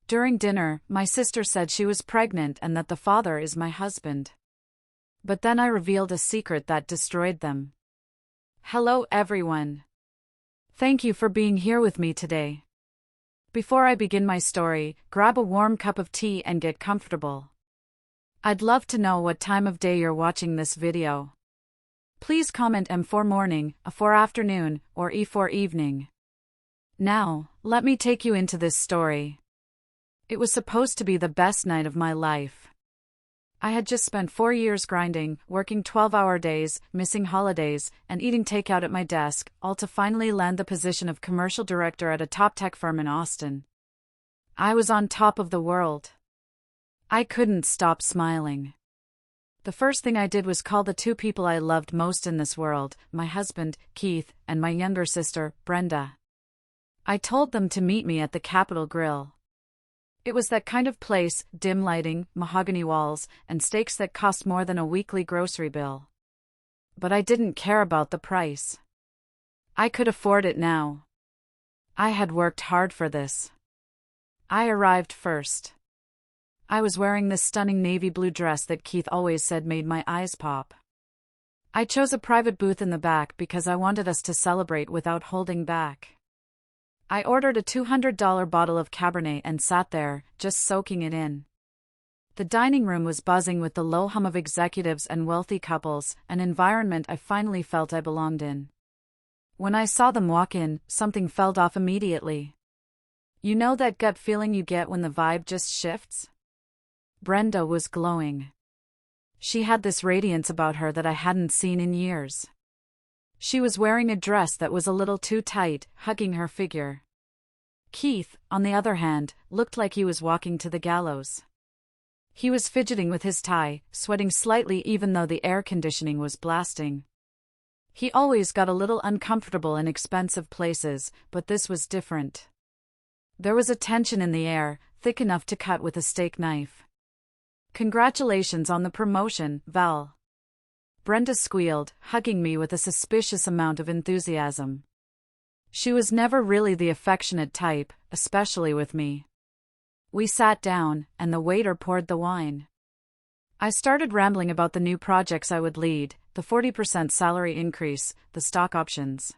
During dinner, my sister said she was pregnant and that the father is my husband. But then I revealed a secret that destroyed them. Hello everyone. Thank you for being here with me today. Before I begin my story, grab a warm cup of tea and get comfortable. I'd love to know what time of day you're watching this video. Please comment M for morning, A for afternoon, or E for evening. Now, let me take you into this story. It was supposed to be the best night of my life. I had just spent 4 years grinding, working 12-hour days, missing holidays, and eating takeout at my desk, all to finally land the position of commercial director at a top tech firm in Austin. I was on top of the world. I couldn't stop smiling. The first thing I did was call the two people I loved most in this world, my husband, Keith, and my younger sister, Brenda. I told them to meet me at the Capitol Grill. It was that kind of place, dim lighting, mahogany walls, and steaks that cost more than a weekly grocery bill. But I didn't care about the price. I could afford it now. I had worked hard for this. I arrived first. I was wearing this stunning navy blue dress that Keith always said made my eyes pop. I chose a private booth in the back because I wanted us to celebrate without holding back. I ordered a $200 bottle of Cabernet and sat there, just soaking it in. The dining room was buzzing with the low hum of executives and wealthy couples, an environment I finally felt I belonged in. When I saw them walk in, something felt off immediately. You know that gut feeling you get when the vibe just shifts? Brenda was glowing. She had this radiance about her that I hadn't seen in years. She was wearing a dress that was a little too tight, hugging her figure. Keith, on the other hand, looked like he was walking to the gallows. He was fidgeting with his tie, sweating slightly even though the air conditioning was blasting. He always got a little uncomfortable in expensive places, but this was different. There was a tension in the air, thick enough to cut with a steak knife. Congratulations on the promotion, Val. Brenda squealed, hugging me with a suspicious amount of enthusiasm. She was never really the affectionate type, especially with me. We sat down, and the waiter poured the wine. I started rambling about the new projects I would lead, the 40% salary increase, the stock options.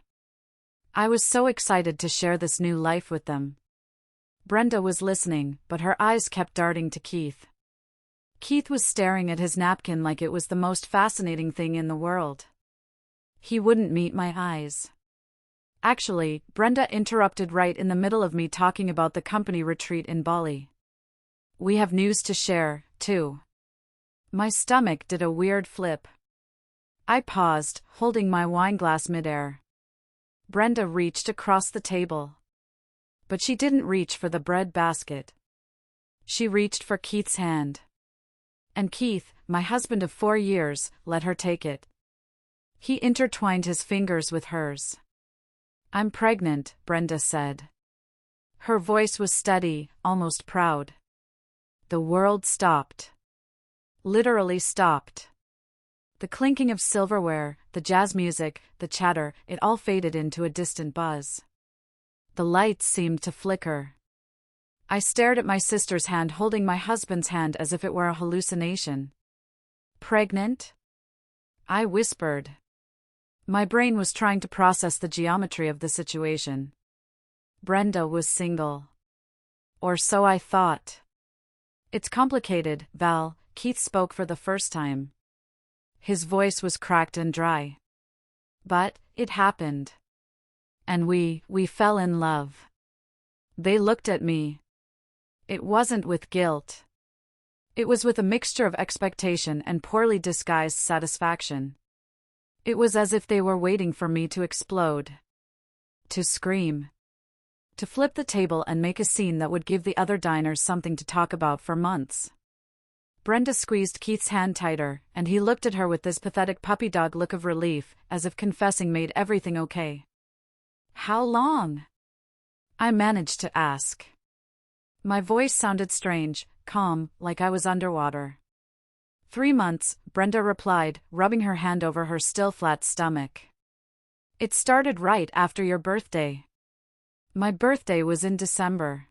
I was so excited to share this new life with them. Brenda was listening, but her eyes kept darting to Keith. Keith was staring at his napkin like it was the most fascinating thing in the world. He wouldn't meet my eyes. Actually, Brenda interrupted right in the middle of me talking about the company retreat in Bali. We have news to share, too. My stomach did a weird flip. I paused, holding my wine glass midair. Brenda reached across the table. But she didn't reach for the bread basket. She reached for Keith's hand. And Keith, my husband of 4 years, let her take it. He intertwined his fingers with hers. I'm pregnant, Brenda said. Her voice was steady, almost proud. The world stopped. Literally stopped. The clinking of silverware, the jazz music, the chatter, it all faded into a distant buzz. The lights seemed to flicker. I stared at my sister's hand holding my husband's hand as if it were a hallucination. Pregnant? I whispered. My brain was trying to process the geometry of the situation. Brenda was single. Or so I thought. It's complicated, Val, Keith spoke for the first time. His voice was cracked and dry. But, it happened. And we fell in love. They looked at me. It wasn't with guilt. It was with a mixture of expectation and poorly disguised satisfaction. It was as if they were waiting for me to explode. To scream. To flip the table and make a scene that would give the other diners something to talk about for months. Brenda squeezed Keith's hand tighter, and he looked at her with this pathetic puppy dog look of relief, as if confessing made everything okay. How long? I managed to ask. My voice sounded strange, calm, like I was underwater. 3 months, Brenda replied, rubbing her hand over her still flat stomach. It started right after your birthday. My birthday was in December.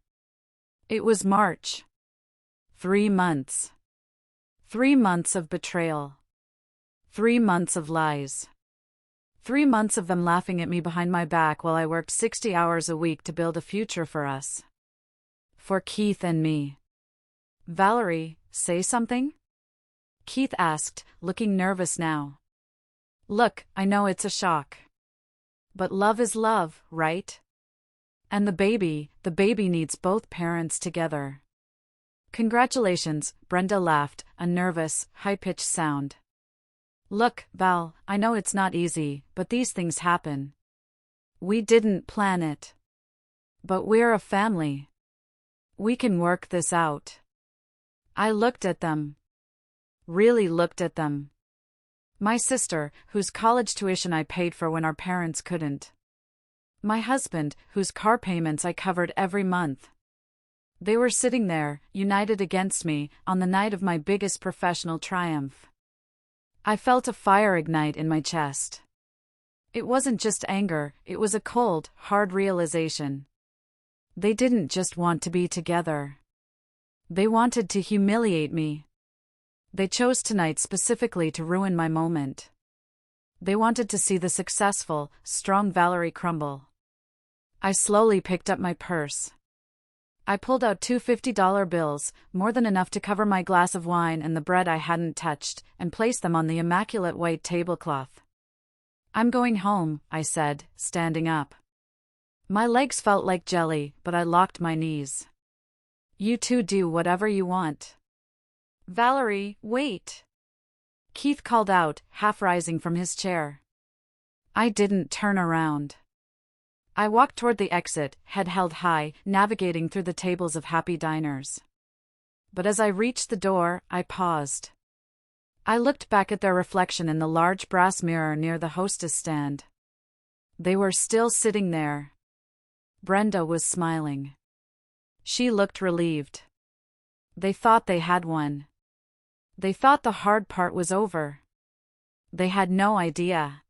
It was March. 3 months. 3 months of betrayal. 3 months of lies. 3 months of them laughing at me behind my back while I worked 60 hours a week to build a future for us. For Keith and me. Valerie, say something? Keith asked, looking nervous now. Look, I know it's a shock. But love is love, right? And the baby needs both parents together. Congratulations, Brenda laughed, a nervous, high-pitched sound. Look, Val, I know it's not easy, but these things happen. We didn't plan it. But we're a family. We can work this out. I looked at them. Really looked at them. My sister, whose college tuition I paid for when our parents couldn't. My husband, whose car payments I covered every month. They were sitting there, united against me, on the night of my biggest professional triumph. I felt a fire ignite in my chest. It wasn't just anger, it was a cold, hard realization. They didn't just want to be together. They wanted to humiliate me. They chose tonight specifically to ruin my moment. They wanted to see the successful, strong Valerie crumble. I slowly picked up my purse. I pulled out 2 $50 bills, more than enough to cover my glass of wine and the bread I hadn't touched, and placed them on the immaculate white tablecloth. I'm going home, I said, standing up. My legs felt like jelly, but I locked my knees. You two do whatever you want. Valerie, wait. Keith called out, half rising from his chair. I didn't turn around. I walked toward the exit, head held high, navigating through the tables of happy diners. But as I reached the door, I paused. I looked back at their reflection in the large brass mirror near the hostess stand. They were still sitting there. Brenda was smiling. She looked relieved. They thought they had won. They thought the hard part was over. They had no idea.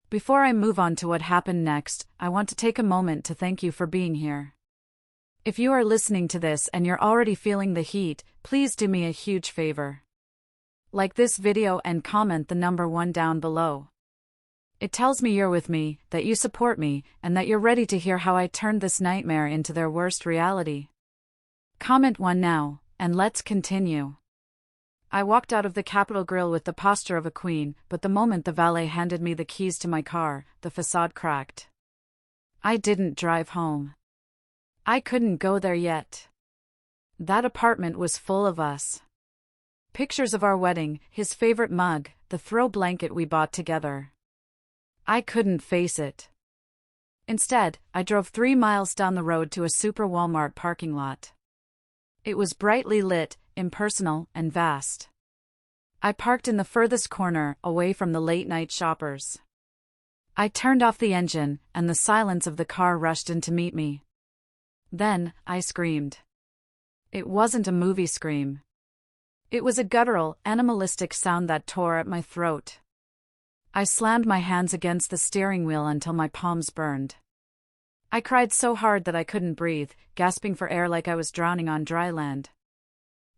Before I move on to what happened next, I want to take a moment to thank you for being here. If you are listening to this and you're already feeling the heat, please do me a huge favor. Like this video and comment the number 1 down below. It tells me you're with me, that you support me, and that you're ready to hear how I turned this nightmare into their worst reality. Comment 1 now, and let's continue. I walked out of the Capitol Grill with the posture of a queen, but the moment the valet handed me the keys to my car, the facade cracked. I didn't drive home. I couldn't go there yet. That apartment was full of us. Pictures of our wedding, his favorite mug, the throw blanket we bought together. I couldn't face it. Instead, I drove 3 miles down the road to a super Walmart parking lot. It was brightly lit, impersonal, and vast. I parked in the furthest corner, away from the late-night shoppers. I turned off the engine, and the silence of the car rushed in to meet me. Then, I screamed. It wasn't a movie scream. It was a guttural, animalistic sound that tore at my throat. I slammed my hands against the steering wheel until my palms burned. I cried so hard that I couldn't breathe, gasping for air like I was drowning on dry land.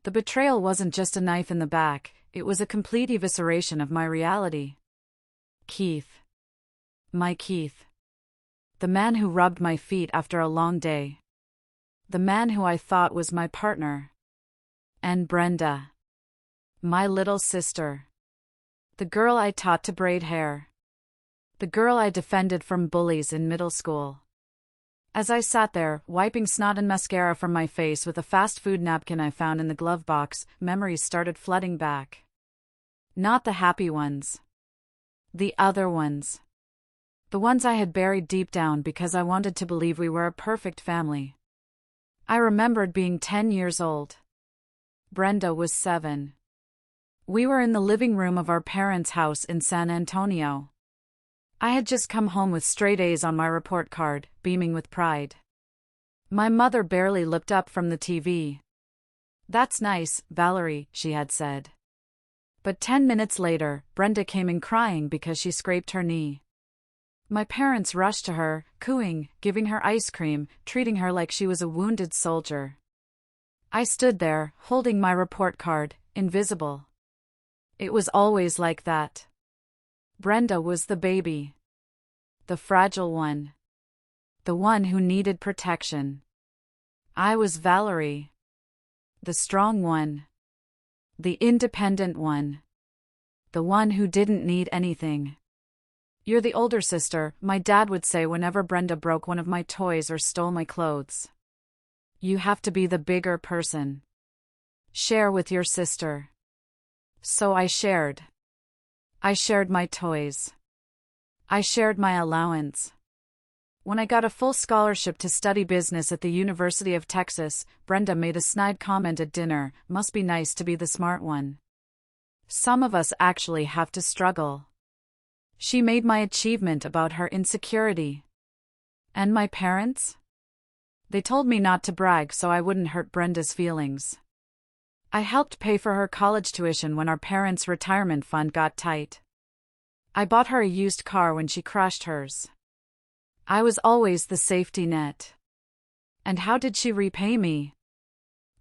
The betrayal wasn't just a knife in the back, it was a complete evisceration of my reality. Keith. My Keith. The man who rubbed my feet after a long day. The man who I thought was my partner. And Brenda. My little sister. The girl I taught to braid hair. The girl I defended from bullies in middle school. As I sat there, wiping snot and mascara from my face with a fast food napkin I found in the glove box, memories started flooding back. Not the happy ones. The other ones. The ones I had buried deep down because I wanted to believe we were a perfect family. I remembered being 10 years old. Brenda was 7. We were in the living room of our parents' house in San Antonio. I had just come home with straight A's on my report card, beaming with pride. My mother barely looked up from the TV. "That's nice, Valerie," she had said. But 10 minutes later, Brenda came in crying because she scraped her knee. My parents rushed to her, cooing, giving her ice cream, treating her like she was a wounded soldier. I stood there, holding my report card, invisible. It was always like that. Brenda was the baby. The fragile one. The one who needed protection. I was Valerie. The strong one. The independent one. The one who didn't need anything. You're the older sister, my dad would say whenever Brenda broke one of my toys or stole my clothes. You have to be the bigger person. Share with your sister. So I shared. I shared my toys. I shared my allowance. When I got a full scholarship to study business at the University of Texas, Brenda made a snide comment at dinner, "Must be nice to be the smart one." Some of us actually have to struggle. She made my achievement about her insecurity. And my parents? They told me not to brag so I wouldn't hurt Brenda's feelings. I helped pay for her college tuition when our parents' retirement fund got tight. I bought her a used car when she crashed hers. I was always the safety net. And how did she repay me?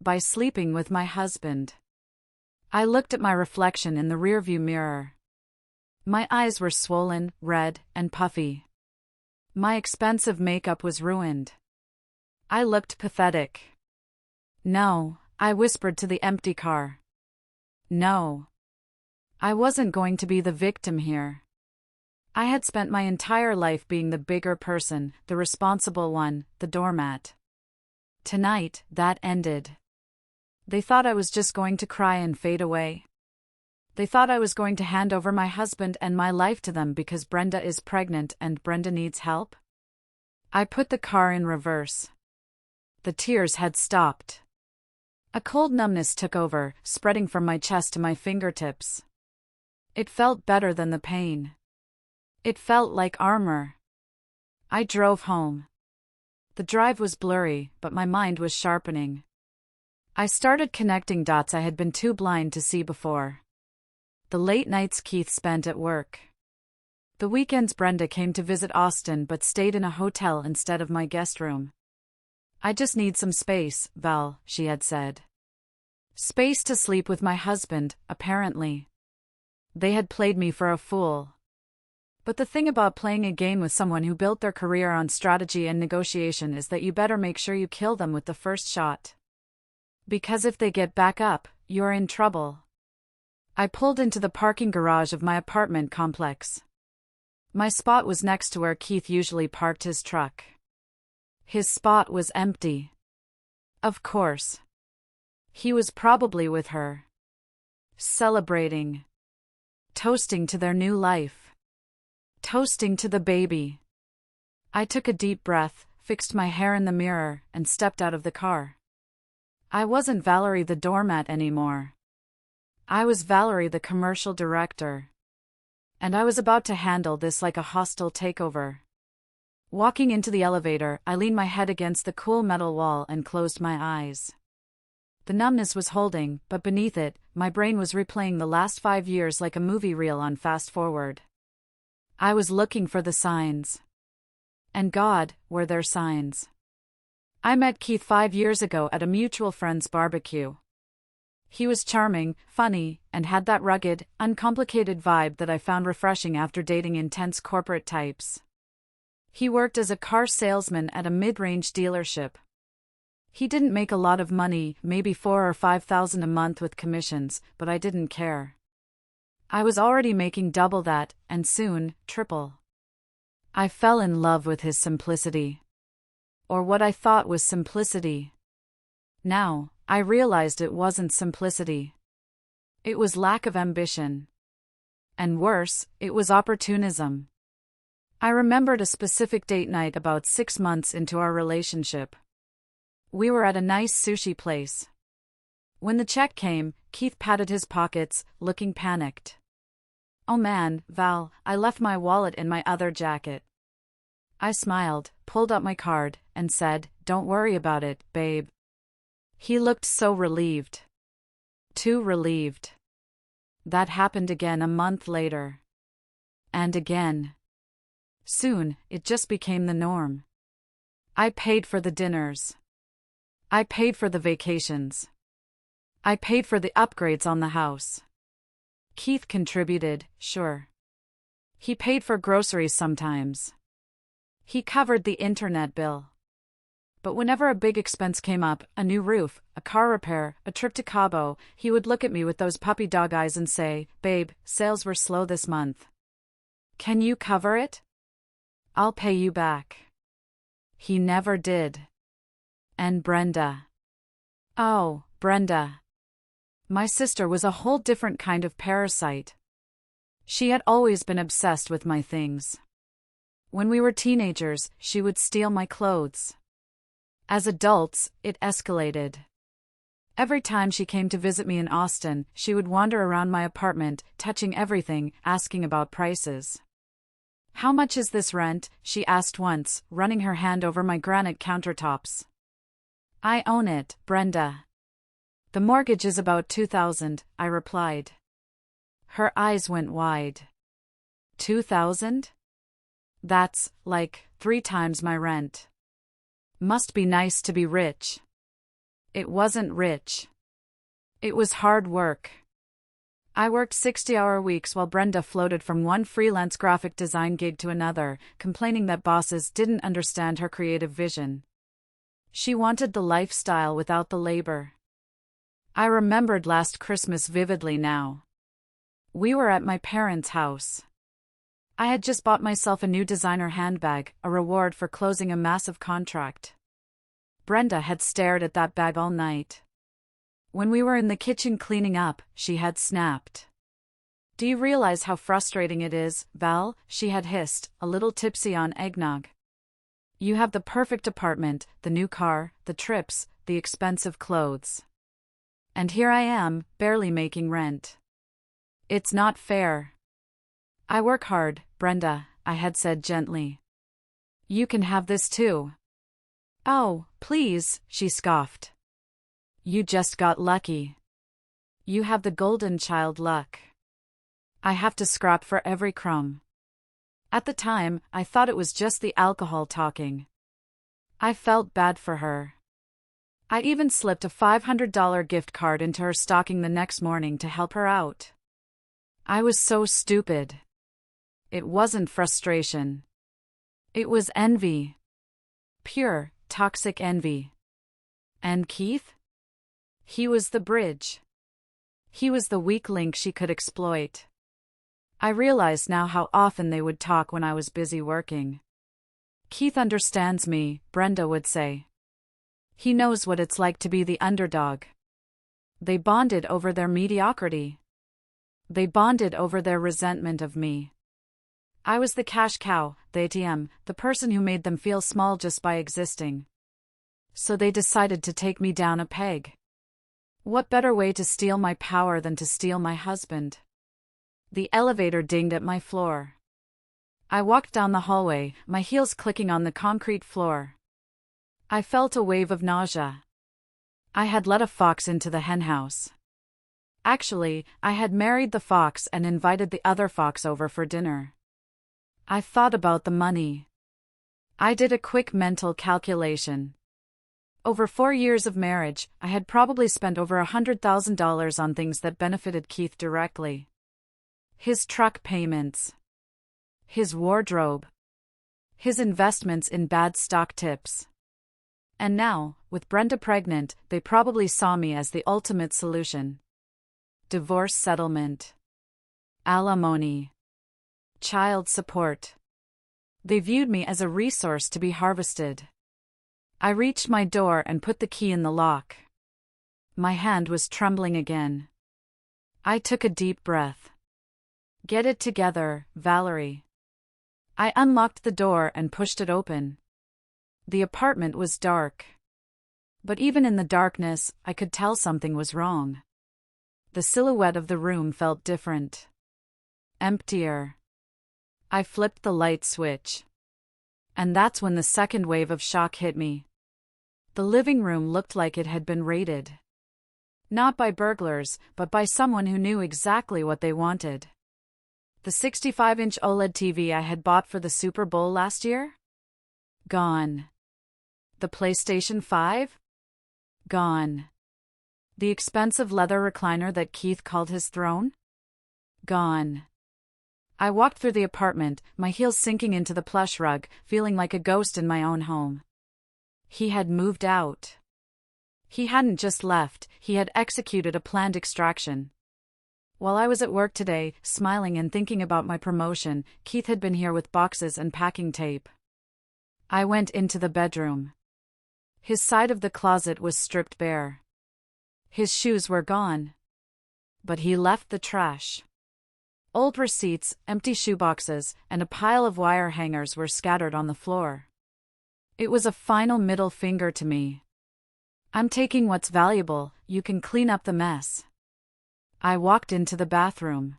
By sleeping with my husband. I looked at my reflection in the rearview mirror. My eyes were swollen, red, and puffy. My expensive makeup was ruined. I looked pathetic. No, I whispered to the empty car. No. I wasn't going to be the victim here. I had spent my entire life being the bigger person, the responsible one, the doormat. Tonight, that ended. They thought I was just going to cry and fade away. They thought I was going to hand over my husband and my life to them because Brenda is pregnant and Brenda needs help. I put the car in reverse. The tears had stopped. A cold numbness took over, spreading from my chest to my fingertips. It felt better than the pain. It felt like armor. I drove home. The drive was blurry, but my mind was sharpening. I started connecting dots I had been too blind to see before. The late nights Keith spent at work. The weekends Brenda came to visit Austin but stayed in a hotel instead of my guest room. "I just need some space, Val," she had said. Space to sleep with my husband, apparently. They had played me for a fool. But the thing about playing a game with someone who built their career on strategy and negotiation is that you better make sure you kill them with the first shot. Because if they get back up, you're in trouble. I pulled into the parking garage of my apartment complex. My spot was next to where Keith usually parked his truck. His spot was empty. Of course. He was probably with her. Celebrating. Toasting to their new life. Toasting to the baby. I took a deep breath, fixed my hair in the mirror, and stepped out of the car. I wasn't Valerie the doormat anymore. I was Valerie the commercial director. And I was about to handle this like a hostile takeover. Walking into the elevator, I leaned my head against the cool metal wall and closed my eyes. The numbness was holding, but beneath it, my brain was replaying the last 5 years like a movie reel on fast forward. I was looking for the signs. And God, were there signs. I met Keith 5 years ago at a mutual friend's barbecue. He was charming, funny, and had that rugged, uncomplicated vibe that I found refreshing after dating intense corporate types. He worked as a car salesman at a mid-range dealership. He didn't make a lot of money, maybe $4,000 or $5,000 a month with commissions, but I didn't care. I was already making double that, and soon, triple. I fell in love with his simplicity. Or what I thought was simplicity. Now, I realized it wasn't simplicity. It was lack of ambition. And worse, it was opportunism. I remembered a specific date night about 6 months into our relationship. We were at a nice sushi place. When the check came, Keith patted his pockets, looking panicked. "Oh man, Val, I left my wallet in my other jacket." I smiled, pulled out my card, and said, "Don't worry about it, babe." He looked so relieved. Too relieved. That happened again a month later. And again. Soon, it just became the norm. I paid for the dinners. I paid for the vacations. I paid for the upgrades on the house. Keith contributed, sure. He paid for groceries sometimes. He covered the internet bill. But whenever a big expense came up, a new roof, a car repair, a trip to Cabo, he would look at me with those puppy dog eyes and say, "Babe, sales were slow this month. Can you cover it? I'll pay you back." He never did. And Brenda. Oh, Brenda. My sister was a whole different kind of parasite. She had always been obsessed with my things. When we were teenagers, she would steal my clothes. As adults, it escalated. Every time she came to visit me in Austin, she would wander around my apartment, touching everything, asking about prices. "How much is this rent?" she asked once, running her hand over my granite countertops. "I own it, Brenda." "The mortgage is about $2,000, I replied. Her eyes went wide. $2,000? That's, like, 3 times my rent. Must be nice to be rich. It wasn't rich. It was hard work. I worked 60-hour weeks while Brenda floated from one freelance graphic design gig to another, complaining that bosses didn't understand her creative vision. She wanted the lifestyle without the labor. I remembered last Christmas vividly now. We were at my parents' house. I had just bought myself a new designer handbag, a reward for closing a massive contract. Brenda had stared at that bag all night. When we were in the kitchen cleaning up, she had snapped. "Do you realize how frustrating it is, Val?" she had hissed, a little tipsy on eggnog. "You have the perfect apartment, the new car, the trips, the expensive clothes. And here I am, barely making rent. It's not fair." "I work hard, Brenda," I had said gently. "You can have this too." "Oh, please," she scoffed. "You just got lucky. You have the golden child luck. I have to scrap for every crumb." At the time, I thought it was just the alcohol talking. I felt bad for her. I even slipped a $500 gift card into her stocking the next morning to help her out. I was so stupid. It wasn't frustration. It was envy. Pure, toxic envy. And Keith? He was the bridge. He was the weak link she could exploit. I realized now how often they would talk when I was busy working. "Keith understands me," Brenda would say. "He knows what it's like to be the underdog." They bonded over their mediocrity. They bonded over their resentment of me. I was the cash cow, the ATM, the person who made them feel small just by existing. So they decided to take me down a peg. What better way to steal my power than to steal my husband? The elevator dinged at my floor. I walked down the hallway, my heels clicking on the concrete floor. I felt a wave of nausea. I had let a fox into the henhouse. Actually, I had married the fox and invited the other fox over for dinner. I thought about the money. I did a quick mental calculation. Over 4 years of marriage, I had probably spent over $100,000 on things that benefited Keith directly. His truck payments. His wardrobe. His investments in bad stock tips. And now, with Brenda pregnant, they probably saw me as the ultimate solution. Divorce settlement. Alimony. Child support. They viewed me as a resource to be harvested. I reached my door and put the key in the lock. My hand was trembling again. I took a deep breath. "Get it together, Valerie." I unlocked the door and pushed it open. The apartment was dark. But even in the darkness, I could tell something was wrong. The silhouette of the room felt different. Emptier. I flipped the light switch. And that's when the second wave of shock hit me. The living room looked like it had been raided. Not by burglars, but by someone who knew exactly what they wanted. The 65-inch OLED TV I had bought for the Super Bowl last year? Gone. The PlayStation 5? Gone. The expensive leather recliner that Keith called his throne? Gone. I walked through the apartment, my heels sinking into the plush rug, feeling like a ghost in my own home. He had moved out. He hadn't just left, he had executed a planned extraction. While I was at work today, smiling and thinking about my promotion, Keith had been here with boxes and packing tape. I went into the bedroom. His side of the closet was stripped bare. His shoes were gone. But he left the trash. Old receipts, empty shoeboxes, and a pile of wire hangers were scattered on the floor. It was a final middle finger to me. I'm taking what's valuable, you can clean up the mess. I walked into the bathroom.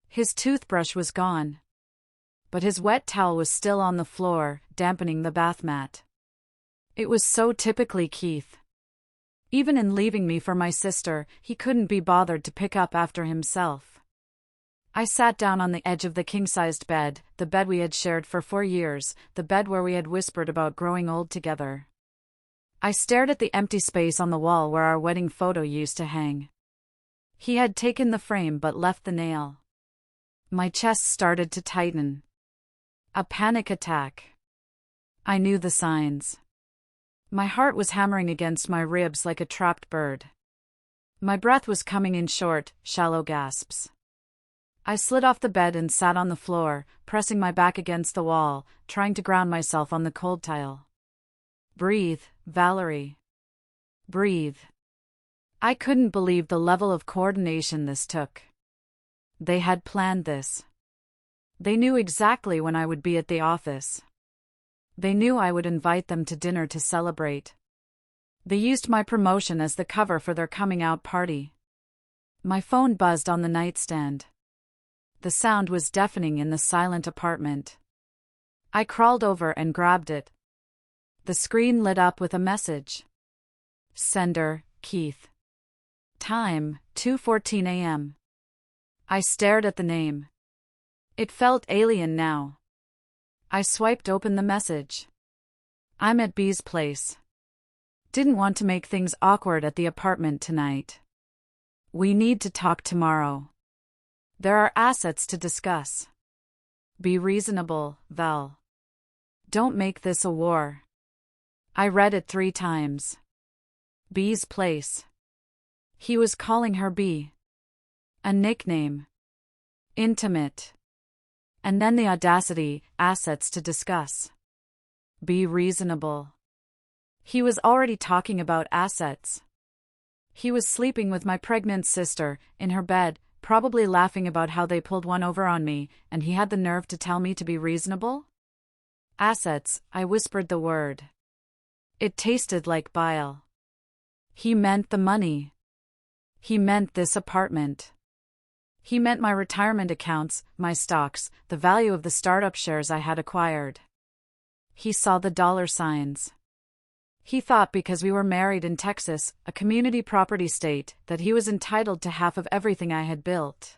His toothbrush was gone. But his wet towel was still on the floor, dampening the bath mat. It was so typically Keith. Even in leaving me for my sister, he couldn't be bothered to pick up after himself. I sat down on the edge of the king-sized bed, the bed we had shared for 4 years, the bed where we had whispered about growing old together. I stared at the empty space on the wall where our wedding photo used to hang. He had taken the frame but left the nail. My chest started to tighten. A panic attack. I knew the signs. My heart was hammering against my ribs like a trapped bird. My breath was coming in short, shallow gasps. I slid off the bed and sat on the floor, pressing my back against the wall, trying to ground myself on the cold tile. Breathe, Valerie. Breathe. I couldn't believe the level of coordination this took. They had planned this. They knew exactly when I would be at the office. They knew I would invite them to dinner to celebrate. They used my promotion as the cover for their coming-out party. My phone buzzed on the nightstand. The sound was deafening in the silent apartment. I crawled over and grabbed it. The screen lit up with a message. Sender, Keith. Time, 2:14 a.m. I stared at the name. It felt alien now. I swiped open the message. I'm at B's place. Didn't want to make things awkward at the apartment tonight. We need to talk tomorrow. There are assets to discuss. Be reasonable, Val. Don't make this a war. I read it 3 times. B's place. He was calling her B. A nickname. Intimate. And then the audacity, assets to discuss. Be reasonable. He was already talking about assets. He was sleeping with my pregnant sister, in her bed, probably laughing about how they pulled one over on me, and he had the nerve to tell me to be reasonable? Assets, I whispered the word. It tasted like bile. He meant the money. He meant this apartment. He meant my retirement accounts, my stocks, the value of the startup shares I had acquired. He saw the dollar signs. He thought because we were married in Texas, a community property state, that he was entitled to half of everything I had built.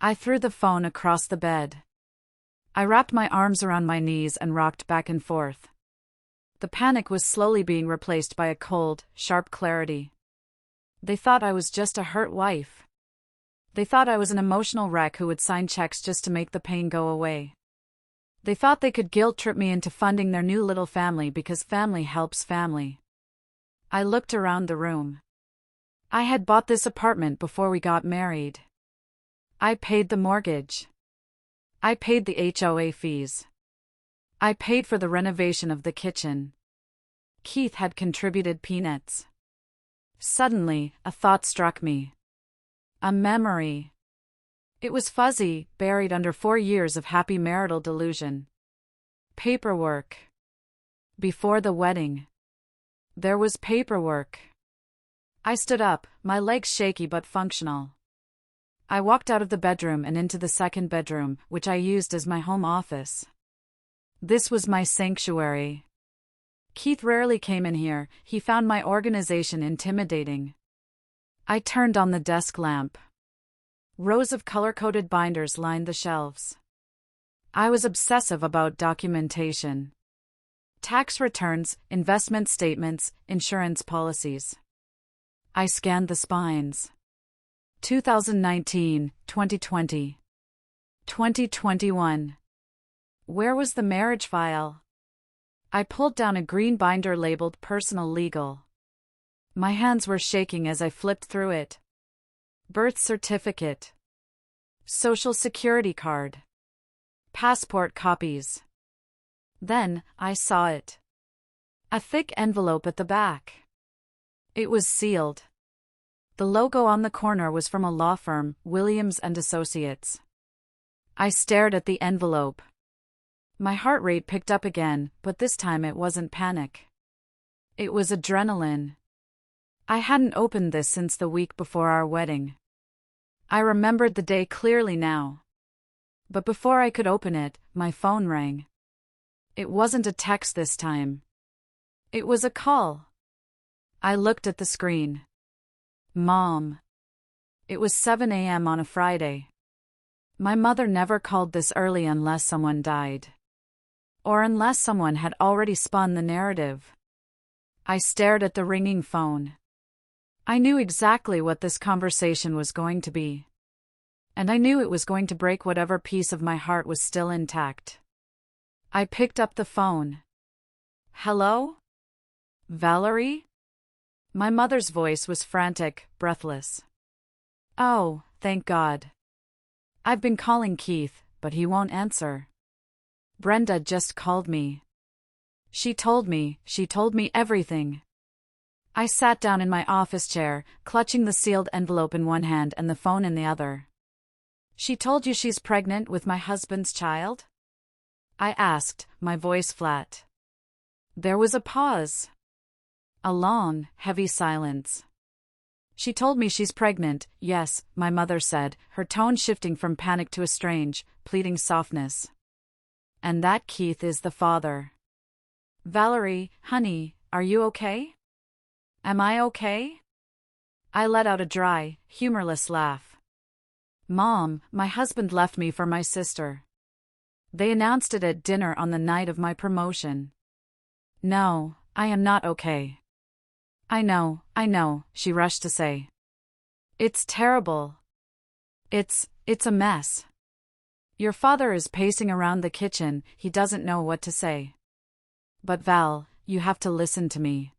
I threw the phone across the bed. I wrapped my arms around my knees and rocked back and forth. The panic was slowly being replaced by a cold, sharp clarity. They thought I was just a hurt wife. They thought I was an emotional wreck who would sign checks just to make the pain go away. They thought they could guilt-trip me into funding their new little family because family helps family. I looked around the room. I had bought this apartment before we got married. I paid the mortgage. I paid the HOA fees. I paid for the renovation of the kitchen. Keith had contributed peanuts. Suddenly, a thought struck me. A memory. It was fuzzy, buried under 4 years of happy marital delusion. Paperwork. Before the wedding. There was paperwork. I stood up, my legs shaky but functional. I walked out of the bedroom and into the second bedroom, which I used as my home office. This was my sanctuary. Keith rarely came in here, he found my organization intimidating. I turned on the desk lamp. Rows of color-coded binders lined the shelves. I was obsessive about documentation. Tax returns, investment statements, insurance policies. I scanned the spines. 2019, 2020. 2021. Where was the marriage file? I pulled down a green binder labeled Personal Legal. My hands were shaking as I flipped through it. Birth certificate. Social Security card. Passport copies. Then, I saw it. A thick envelope at the back. It was sealed. The logo on the corner was from a law firm, Williams & Associates. I stared at the envelope. My heart rate picked up again, but this time it wasn't panic. It was adrenaline. I hadn't opened this since the week before our wedding. I remembered the day clearly now. But before I could open it, my phone rang. It wasn't a text this time. It was a call. I looked at the screen. Mom. It was 7 a.m. on a Friday. My mother never called this early unless someone died. Or unless someone had already spun the narrative. I stared at the ringing phone. I knew exactly what this conversation was going to be. And I knew it was going to break whatever piece of my heart was still intact. I picked up the phone. Hello? Valerie? My mother's voice was frantic, breathless. Oh, thank God. I've been calling Keith, but he won't answer. Brenda just called me. She told me everything. I sat down in my office chair, clutching the sealed envelope in one hand and the phone in the other. She told you she's pregnant with my husband's child? I asked, my voice flat. There was a pause. A long, heavy silence. She told me she's pregnant, yes, my mother said, her tone shifting from panic to a strange, pleading softness. And that Keith is the father. Valerie, honey, are you okay? Am I okay? I let out a dry, humorless laugh. Mom, my husband left me for my sister. They announced it at dinner on the night of my promotion. No, I am not okay. I know, she rushed to say. It's terrible. It's a mess. Your father is pacing around the kitchen, he doesn't know what to say. But Val, you have to listen to me.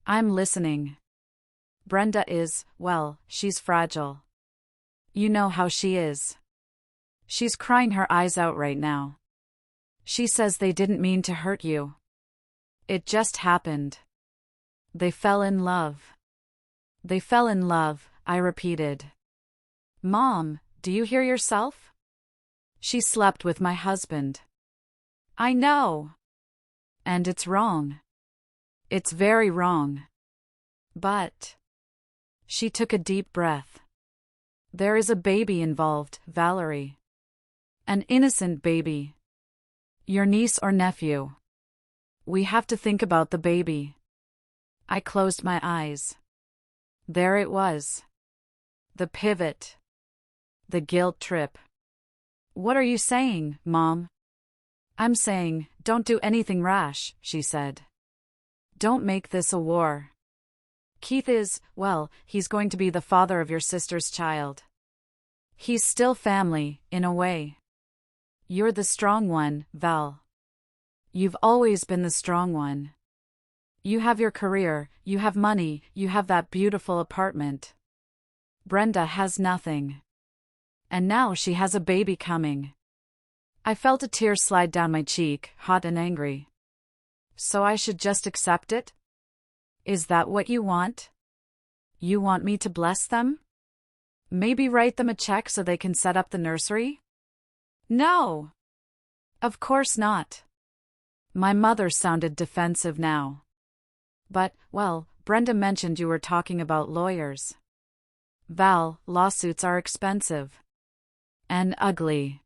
I'm listening. Brenda is, well, she's fragile. You know how she is. She's crying her eyes out right now. She says they didn't mean to hurt you. It just happened. They fell in love. They fell in love, I repeated. Mom, do you hear yourself? She slept with my husband. I know. And it's wrong. It's very wrong. But. She took a deep breath. There is a baby involved, Valerie. An innocent baby. Your niece or nephew. We have to think about the baby. I closed my eyes. There it was. The pivot. The guilt trip. What are you saying, Mom? I'm saying, don't do anything rash, she said. Don't make this a war. Keith is, well, he's going to be the father of your sister's child. He's still family, in a way. You're the strong one, Val. You've always been the strong one. You have your career, you have money, you have that beautiful apartment. Brenda has nothing. And now she has a baby coming. I felt a tear slide down my cheek, hot and angry. So I should just accept it? Is that what you want? You want me to bless them? Maybe write them a check so they can set up the nursery? No! Of course not. My mother sounded defensive now. But, well, Brenda mentioned you were talking about lawyers. Val, lawsuits are expensive. And ugly.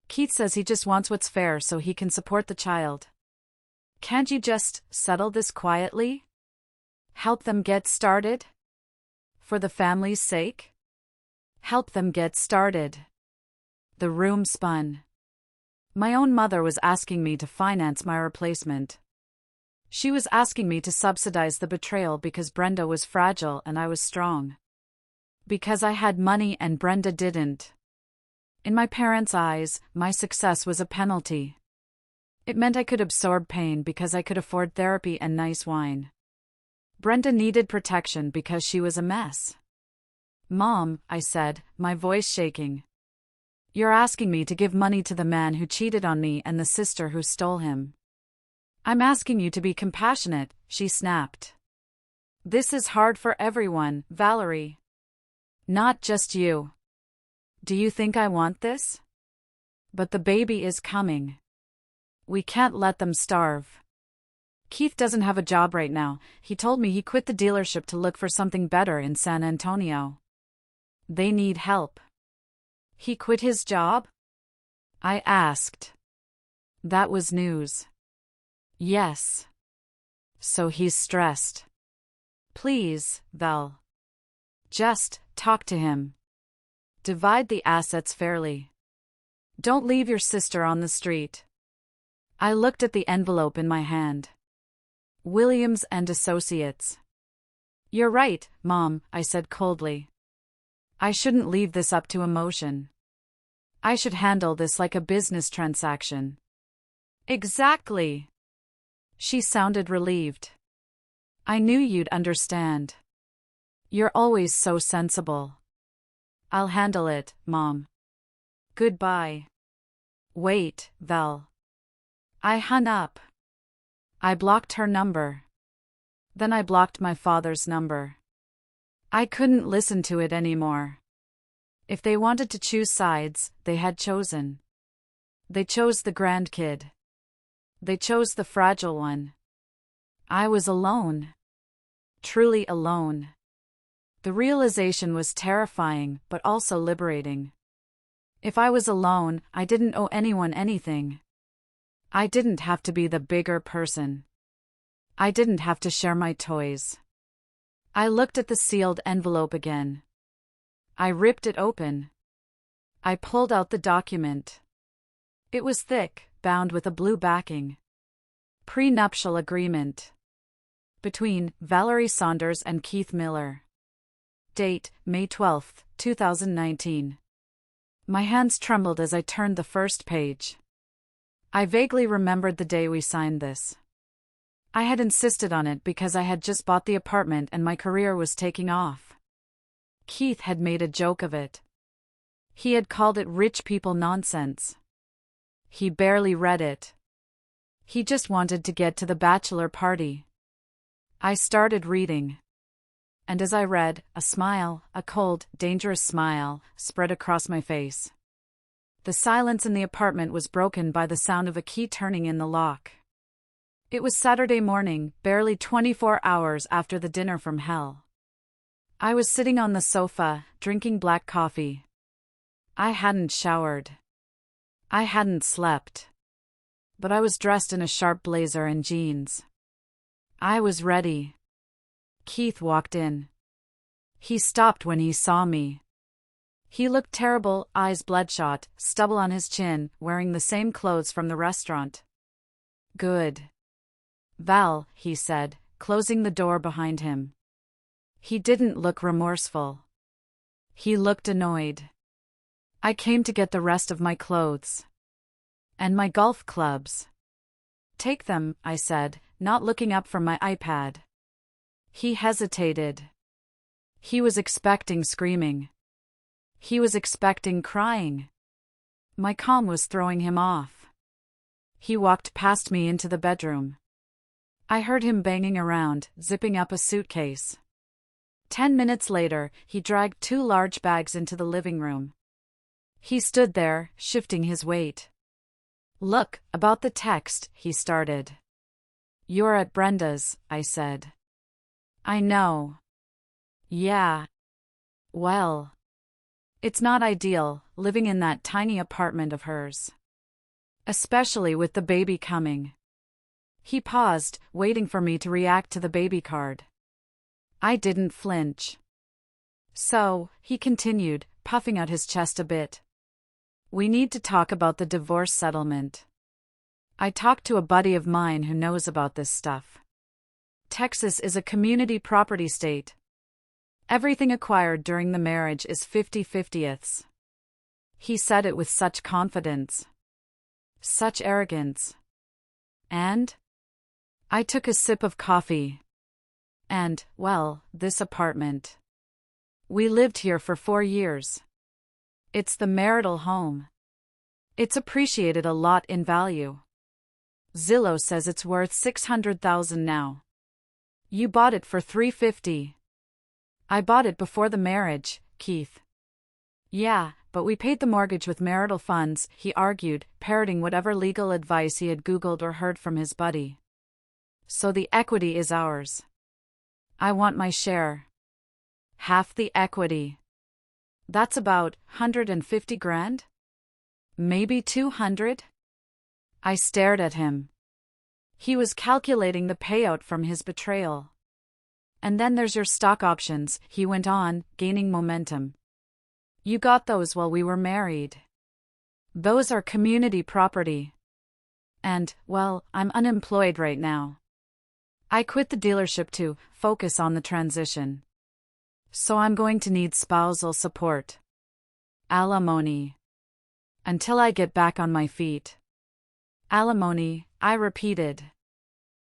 Keith says he just wants what's fair so he can support the child. Can't you just settle this quietly? Help them get started? For the family's sake? Help them get started. The room spun. My own mother was asking me to finance my replacement. She was asking me to subsidize the betrayal because Brenda was fragile and I was strong. Because I had money and Brenda didn't. In my parents' eyes, my success was a penalty. It meant I could absorb pain because I could afford therapy and nice wine. Brenda needed protection because she was a mess. Mom, I said, my voice shaking. You're asking me to give money to the man who cheated on me and the sister who stole him. I'm asking you to be compassionate, she snapped. This is hard for everyone, Valerie. Not just you. Do you think I want this? But the baby is coming. We can't let them starve. Keith doesn't have a job right now. He told me he quit the dealership to look for something better in San Antonio. They need help. He quit his job? I asked. That was news. Yes. So he's stressed. Please, Val. Just talk to him. Divide the assets fairly. Don't leave your sister on the street. I looked at the envelope in my hand. Williams and Associates. You're right, Mom, I said coldly. I shouldn't leave this up to emotion. I should handle this like a business transaction. Exactly. She sounded relieved. I knew you'd understand. You're always so sensible. I'll handle it, Mom. Goodbye. Wait, Val. I hung up. I blocked her number. Then I blocked my father's number. I couldn't listen to it anymore. If they wanted to choose sides, they had chosen. They chose the grandkid. They chose the fragile one. I was alone. Truly alone. The realization was terrifying, but also liberating. If I was alone, I didn't owe anyone anything. I didn't have to be the bigger person. I didn't have to share my toys. I looked at the sealed envelope again. I ripped it open. I pulled out the document. It was thick, bound with a blue backing. Prenuptial agreement. Between Valerie Saunders and Keith Miller. Date, May 12, 2019. My hands trembled as I turned the first page. I vaguely remembered the day we signed this. I had insisted on it because I had just bought the apartment and my career was taking off. Keith had made a joke of it. He had called it rich people nonsense. He barely read it. He just wanted to get to the bachelor party. I started reading. And as I read, a smile, a cold, dangerous smile, spread across my face. The silence in the apartment was broken by the sound of a key turning in the lock. It was Saturday morning, barely 24 hours after the dinner from hell. I was sitting on the sofa, drinking black coffee. I hadn't showered. I hadn't slept. But I was dressed in a sharp blazer and jeans. I was ready. Keith walked in. He stopped when he saw me. He looked terrible, eyes bloodshot, stubble on his chin, wearing the same clothes from the restaurant. Good. Val, he said, closing the door behind him. He didn't look remorseful. He looked annoyed. I came to get the rest of my clothes. And my golf clubs. Take them, I said, not looking up from my iPad. He hesitated. He was expecting screaming. He was expecting crying. My calm was throwing him off. He walked past me into the bedroom. I heard him banging around, zipping up a suitcase. 10 minutes later, he dragged 2 large bags into the living room. He stood there, shifting his weight. Look, about the text, he started. You're at Brenda's, I said. I know. Yeah. Well. It's not ideal, living in that tiny apartment of hers. Especially with the baby coming. He paused, waiting for me to react to the baby card. I didn't flinch. So, he continued, puffing out his chest a bit. We need to talk about the divorce settlement. I talked to a buddy of mine who knows about this stuff. Texas is a community property state. Everything acquired during the marriage is 50/50ths. He said it with such confidence. Such arrogance. And? I took a sip of coffee. And, well, this apartment. We lived here for 4 years. It's the marital home. It's appreciated a lot in value. Zillow says it's worth $600,000 now. You bought it for $350,000. I bought it before the marriage, Keith. Yeah, but we paid the mortgage with marital funds, he argued, parroting whatever legal advice he had Googled or heard from his buddy. So the equity is ours. I want my share. Half the equity. That's about $150,000? Maybe $200,000? I stared at him. He was calculating the payout from his betrayal. And then there's your stock options, he went on, gaining momentum. You got those while we were married. Those are community property. And, well, I'm unemployed right now. I quit the dealership to focus on the transition. So I'm going to need spousal support. Alimony. Until I get back on my feet. Alimony, I repeated.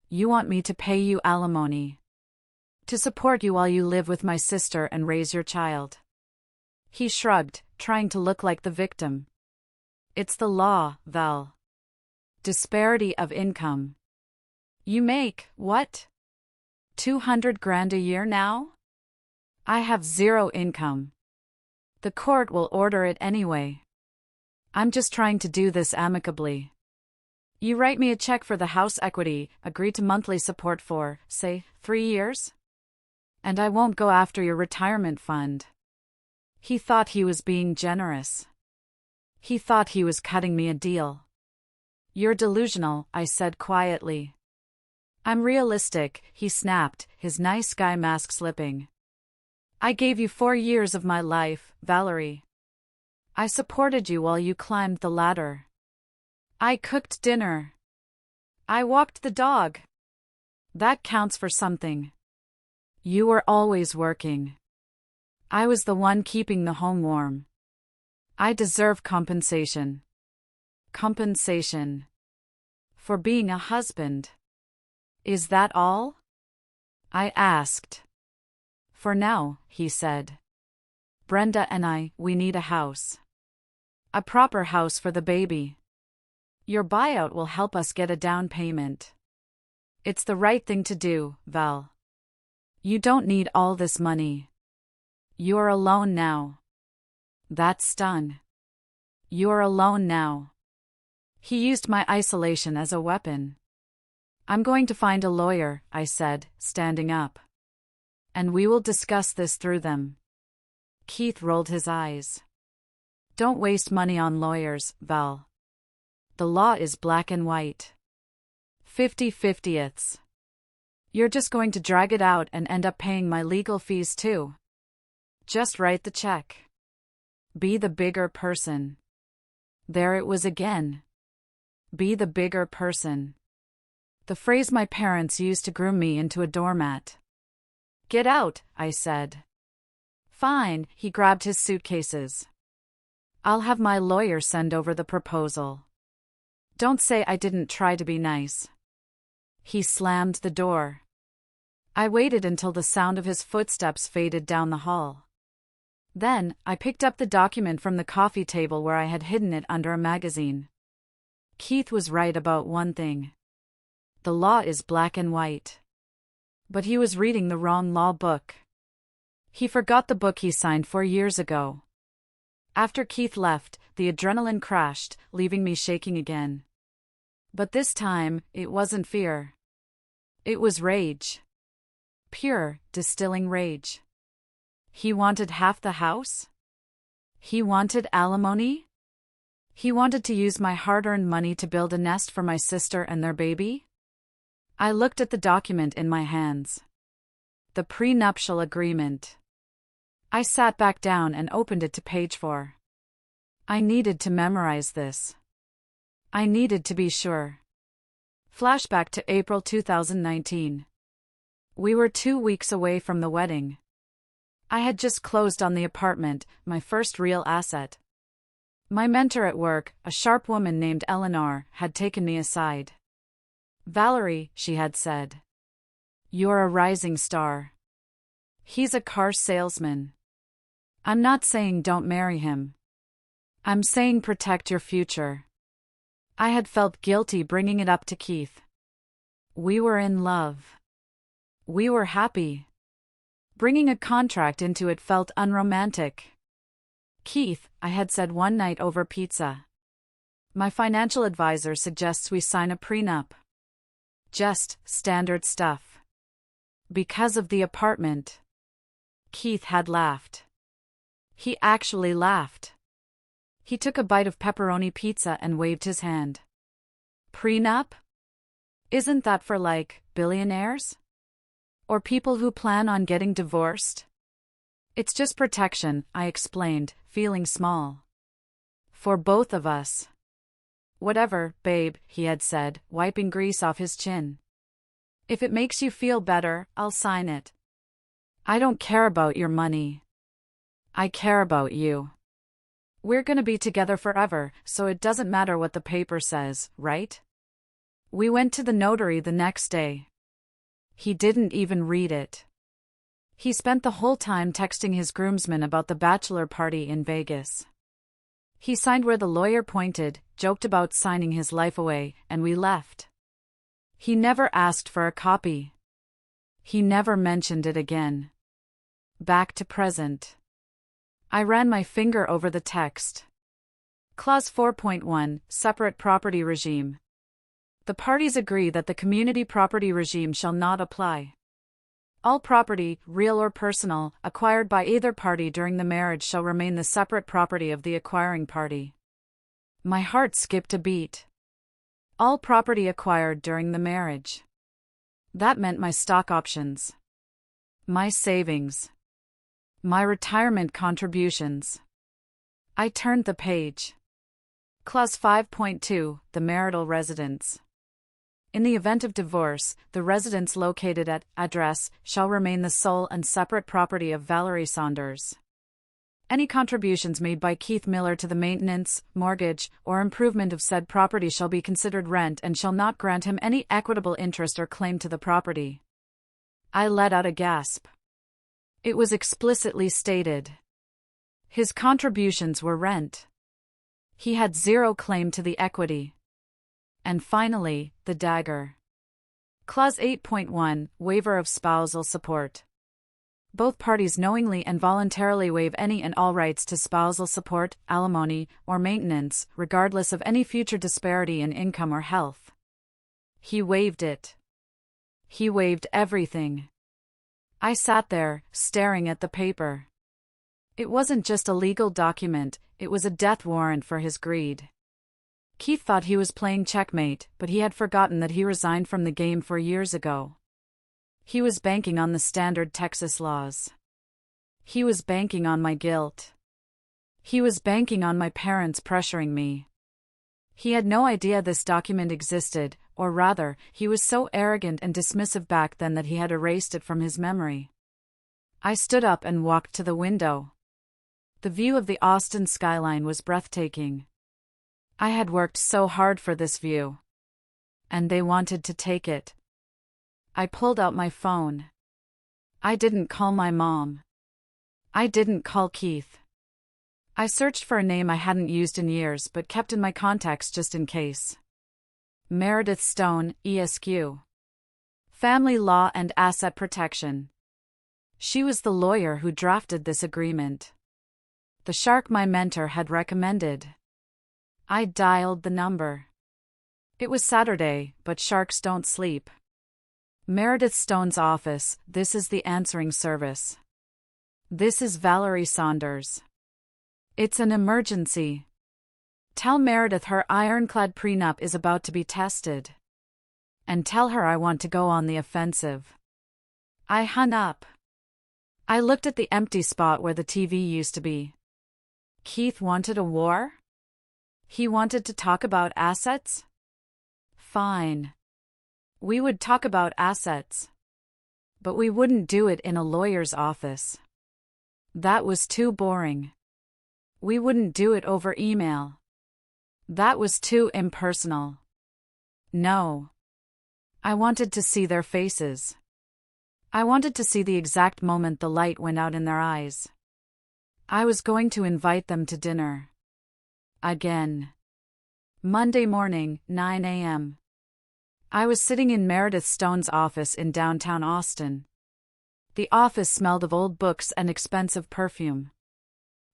You want me to pay you alimony? To support you while you live with my sister and raise your child. He shrugged, trying to look like the victim. It's the law, Val. Disparity of income. You make, what? $200,000 a year now? I have zero income. The court will order it anyway. I'm just trying to do this amicably. You write me a check for the house equity, agree to monthly support for, say, 3 years? And I won't go after your retirement fund. He thought he was being generous. He thought he was cutting me a deal. You're delusional, I said quietly. I'm realistic, he snapped, his nice guy mask slipping. I gave you 4 years of my life, Valerie. I supported you while you climbed the ladder. I cooked dinner. I walked the dog. That counts for something. You were always working. I was the one keeping the home warm. I deserve compensation. Compensation. For being a husband. Is that all? I asked. For now, he said. Brenda and I, we need a house. A proper house for the baby. Your buyout will help us get a down payment. It's the right thing to do, Val. You don't need all this money. You're alone now. That stung. You're alone now. He used my isolation as a weapon. I'm going to find a lawyer, I said, standing up. And we will discuss this through them. Keith rolled his eyes. Don't waste money on lawyers, Val. The law is black and white. 50/50ths. You're just going to drag it out and end up paying my legal fees too. Just write the check. Be the bigger person. There it was again. Be the bigger person. The phrase my parents used to groom me into a doormat. Get out, I said. Fine, he grabbed his suitcases. I'll have my lawyer send over the proposal. Don't say I didn't try to be nice. He slammed the door. I waited until the sound of his footsteps faded down the hall. Then, I picked up the document from the coffee table where I had hidden it under a magazine. Keith was right about one thing. The law is black and white. But he was reading the wrong law book. He forgot the book he signed 4 years ago. After Keith left, the adrenaline crashed, leaving me shaking again. But this time, it wasn't fear. It was rage. Pure, distilling rage. He wanted half the house? He wanted alimony? He wanted to use my hard-earned money to build a nest for my sister and their baby? I looked at the document in my hands. The prenuptial agreement. I sat back down and opened it to page 4. I needed to memorize this. I needed to be sure. Flashback to April 2019. We were 2 weeks away from the wedding. I had just closed on the apartment, my first real asset. My mentor at work, a sharp woman named Eleanor, had taken me aside. "Valerie," she had said. "You're a rising star. He's a car salesman. I'm not saying don't marry him. I'm saying protect your future." I had felt guilty bringing it up to Keith. We were in love. We were happy. Bringing a contract into it felt unromantic. "Keith," I had said one night over pizza, "my financial advisor suggests we sign a prenup. Just standard stuff. Because of the apartment." Keith had laughed. He actually laughed. He took a bite of pepperoni pizza and waved his hand. "Prenup? Isn't that for, like, billionaires? Or people who plan on getting divorced?" "It's just protection," I explained, feeling small. "For both of us." "Whatever, babe," he had said, wiping grease off his chin. "If it makes you feel better, I'll sign it. I don't care about your money. I care about you. We're gonna be together forever, so it doesn't matter what the paper says, right?" We went to the notary the next day. He didn't even read it. He spent the whole time texting his groomsmen about the bachelor party in Vegas. He signed where the lawyer pointed, joked about signing his life away, and we left. He never asked for a copy. He never mentioned it again. Back to present. I ran my finger over the text. Clause 4.1, Separate Property Regime. The parties agree that the community property regime shall not apply. All property, real or personal, acquired by either party during the marriage shall remain the separate property of the acquiring party. My heart skipped a beat. All property acquired during the marriage. That meant my stock options. My savings. My retirement contributions. I turned the page. Clause 5.2, the marital residence. In the event of divorce, the residence located at address shall remain the sole and separate property of Valerie Saunders. Any contributions made by Keith Miller to the maintenance, mortgage, or improvement of said property shall be considered rent and shall not grant him any equitable interest or claim to the property. I let out a gasp. It was explicitly stated. His contributions were rent. He had zero claim to the equity. And finally, the dagger. Clause 8.1, Waiver of spousal support. Both parties knowingly and voluntarily waive any and all rights to spousal support, alimony, or maintenance, regardless of any future disparity in income or health. He waived it. He waived everything. I sat there, staring at the paper. It wasn't just a legal document, it was a death warrant for his greed. Keith thought he was playing checkmate, but he had forgotten that he resigned from the game 4 years ago. He was banking on the standard Texas laws. He was banking on my guilt. He was banking on my parents pressuring me. He had no idea this document existed, or rather, he was so arrogant and dismissive back then that he had erased it from his memory. I stood up and walked to the window. The view of the Austin skyline was breathtaking. I had worked so hard for this view. And they wanted to take it. I pulled out my phone. I didn't call my mom. I didn't call Keith. I searched for a name I hadn't used in years but kept in my contacts just in case. Meredith Stone, ESQ. Family Law and Asset Protection. She was the lawyer who drafted this agreement. The shark my mentor had recommended. I dialed the number. It was Saturday, but sharks don't sleep. Meredith Stone's office, this is the answering service. This is Valerie Saunders. It's an emergency. Tell Meredith her ironclad prenup is about to be tested. And tell her I want to go on the offensive. I hung up. I looked at the empty spot where the TV used to be. Keith wanted a war? He wanted to talk about assets? Fine. We would talk about assets. But we wouldn't do it in a lawyer's office. That was too boring. We wouldn't do it over email. That was too impersonal. No. I wanted to see their faces. I wanted to see the exact moment the light went out in their eyes. I was going to invite them to dinner. Again. Monday morning, 9 a.m. I was sitting in Meredith Stone's office in downtown Austin. The office smelled of old books and expensive perfume.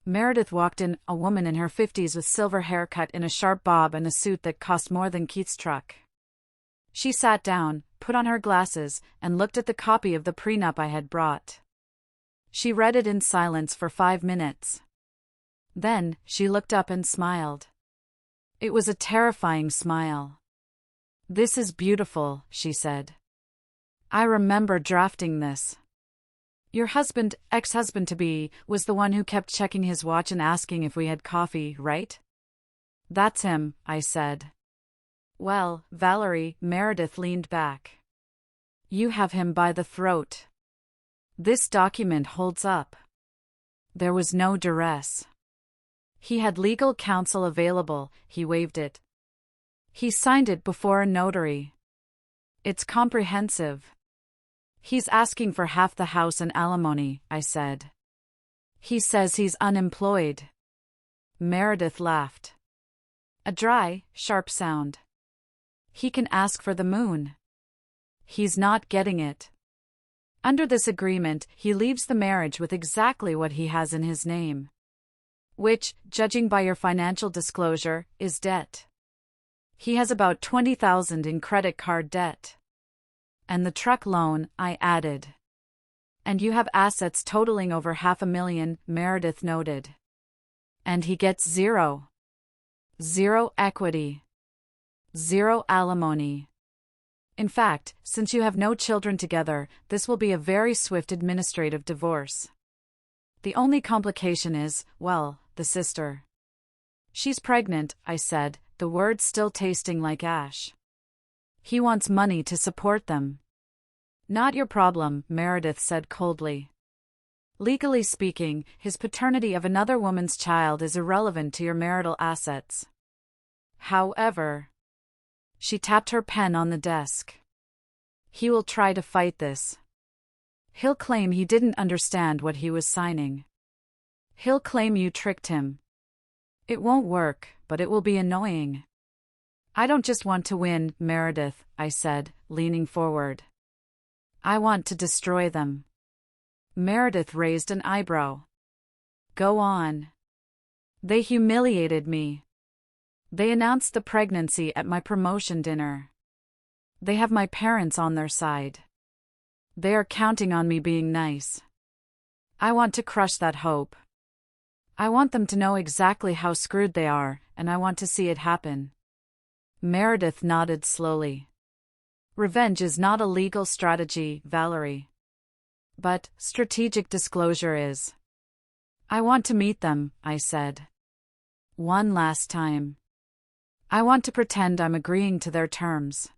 Meredith walked in, a woman in her 50s with silver haircut in a sharp bob and a suit that cost more than Keith's truck. She sat down, put on her glasses, and looked at the copy of the prenup I had brought. She read it in silence for 5 minutes. Then, she looked up and smiled. It was a terrifying smile. "This is beautiful," she said. "I remember drafting this. Your husband, ex-husband-to-be, was the one who kept checking his watch and asking if we had coffee, right?" "That's him," I said. "Well, Valerie," Meredith leaned back. "You have him by the throat. This document holds up." There was no duress. He had legal counsel available, he waived it. He signed it before a notary. It's comprehensive. "He's asking for half the house and alimony," I said. "He says he's unemployed." Meredith laughed. A dry, sharp sound. "He can ask for the moon. He's not getting it. Under this agreement, he leaves the marriage with exactly what he has in his name. Which, judging by your financial disclosure, is debt. He has about $20,000 in credit card debt. And the truck loan," I added. "And you have assets totaling over $500,000, Meredith noted. And he gets zero. Zero equity. Zero alimony. In fact, since you have no children together, this will be a very swift administrative divorce. The only complication is, well, the sister. She's pregnant," I said, the words still tasting like ash. "He wants money to support them." "Not your problem," Meredith said coldly. "Legally speaking, his paternity of another woman's child is irrelevant to your marital assets. However," she tapped her pen on the desk, "he will try to fight this. He'll claim he didn't understand what he was signing. He'll claim you tricked him. It won't work, but it will be annoying." "I don't just want to win, Meredith," I said, leaning forward. "I want to destroy them." Meredith raised an eyebrow. "Go on." "They humiliated me. They announced the pregnancy at my promotion dinner. They have my parents on their side. They are counting on me being nice. I want to crush that hope. I want them to know exactly how screwed they are, and I want to see it happen." Meredith nodded slowly. "Revenge is not a legal strategy, Valerie. But strategic disclosure is." "I want to meet them," I said. "One last time. I want to pretend I'm agreeing to their terms.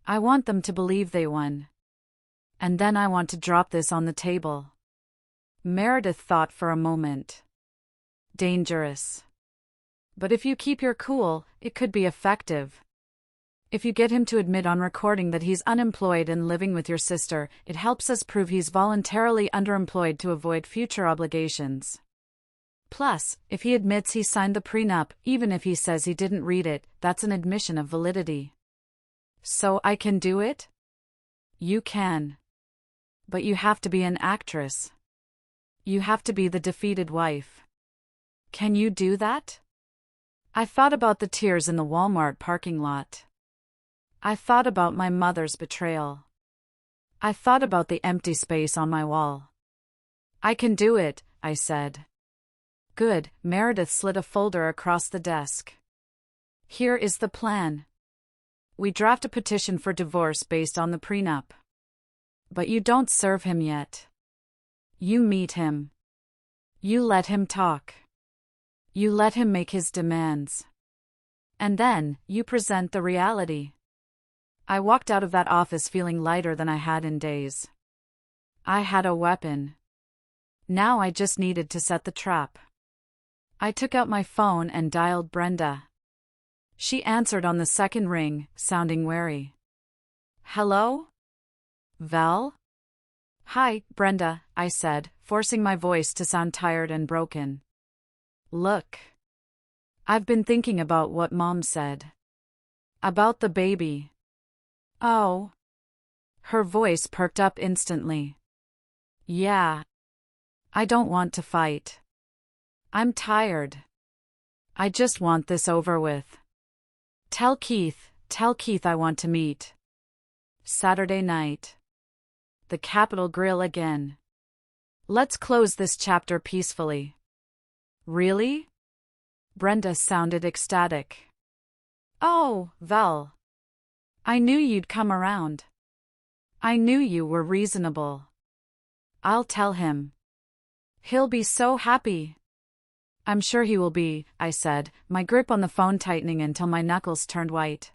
I want them to believe they won. And then I want to drop this on the table." Meredith thought for a moment. "Dangerous. But if you keep your cool, it could be effective. If you get him to admit on recording that he's unemployed and living with your sister, it helps us prove he's voluntarily underemployed to avoid future obligations. Plus, if he admits he signed the prenup, even if he says he didn't read it, that's an admission of validity." "So I can do it?" "You can. But you have to be an actress. You have to be the defeated wife. Can you do that?" I thought about the tears in the Walmart parking lot. I thought about my mother's betrayal. I thought about the empty space on my wall. "I can do it," I said. "Good." Meredith slid a folder across the desk. "Here is the plan. We draft a petition for divorce based on the prenup. But you don't serve him yet. You meet him. You let him talk. You let him make his demands. And then, you present the reality. I walked out of that office feeling lighter than I had in days. I had a weapon. Now I just needed to set the trap. I took out my phone and dialed Brenda. She answered on the second ring, sounding wary. Hello? Val? Hi, Brenda, I said, forcing my voice to sound tired and broken. Look. I've been thinking about what Mom said. About the baby. Oh. Her voice perked up instantly. Yeah. I don't want to fight. I'm tired. I just want this over with. Tell Keith I want to meet. Saturday night. The Capitol Grill again. Let's close this chapter peacefully. Really? Brenda sounded ecstatic. Oh, Val. I knew you'd come around. I knew you were reasonable. I'll tell him. He'll be so happy. I'm sure he will be, I said, my grip on the phone tightening until my knuckles turned white.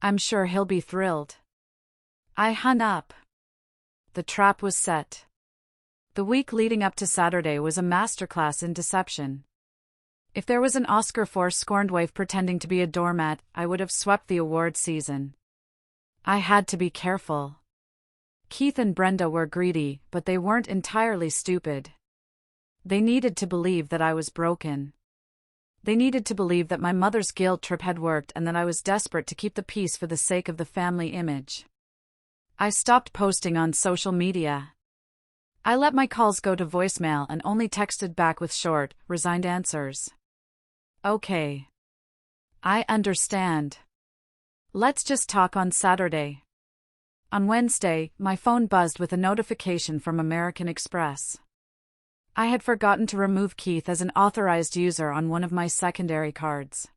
I'm sure he'll be thrilled. I hung up. The trap was set. The week leading up to Saturday was a masterclass in deception. If there was an Oscar for scorned wife pretending to be a doormat, I would have swept the award season. I had to be careful. Keith and Brenda were greedy, but they weren't entirely stupid. They needed to believe that I was broken. They needed to believe that my mother's guilt trip had worked and that I was desperate to keep the peace for the sake of the family image. I stopped posting on social media. I let my calls go to voicemail and only texted back with short, resigned answers. Okay. I understand. Let's just talk on Saturday. On Wednesday, my phone buzzed with a notification from American Express. I had forgotten to remove Keith as an authorized user on one of my secondary cards.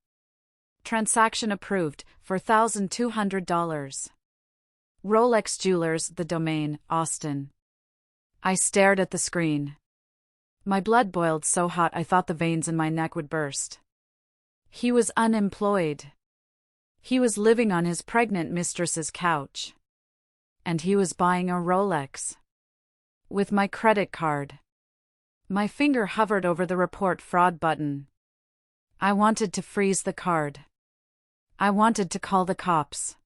Transaction approved for $1,200. Rolex Jewelers, the domain, Austin. I stared at the screen. My blood boiled so hot I thought the veins in my neck would burst. He was unemployed. He was living on his pregnant mistress's couch. And he was buying a Rolex. With my credit card. My finger hovered over the report fraud button. I wanted to freeze the card. I wanted to call the cops.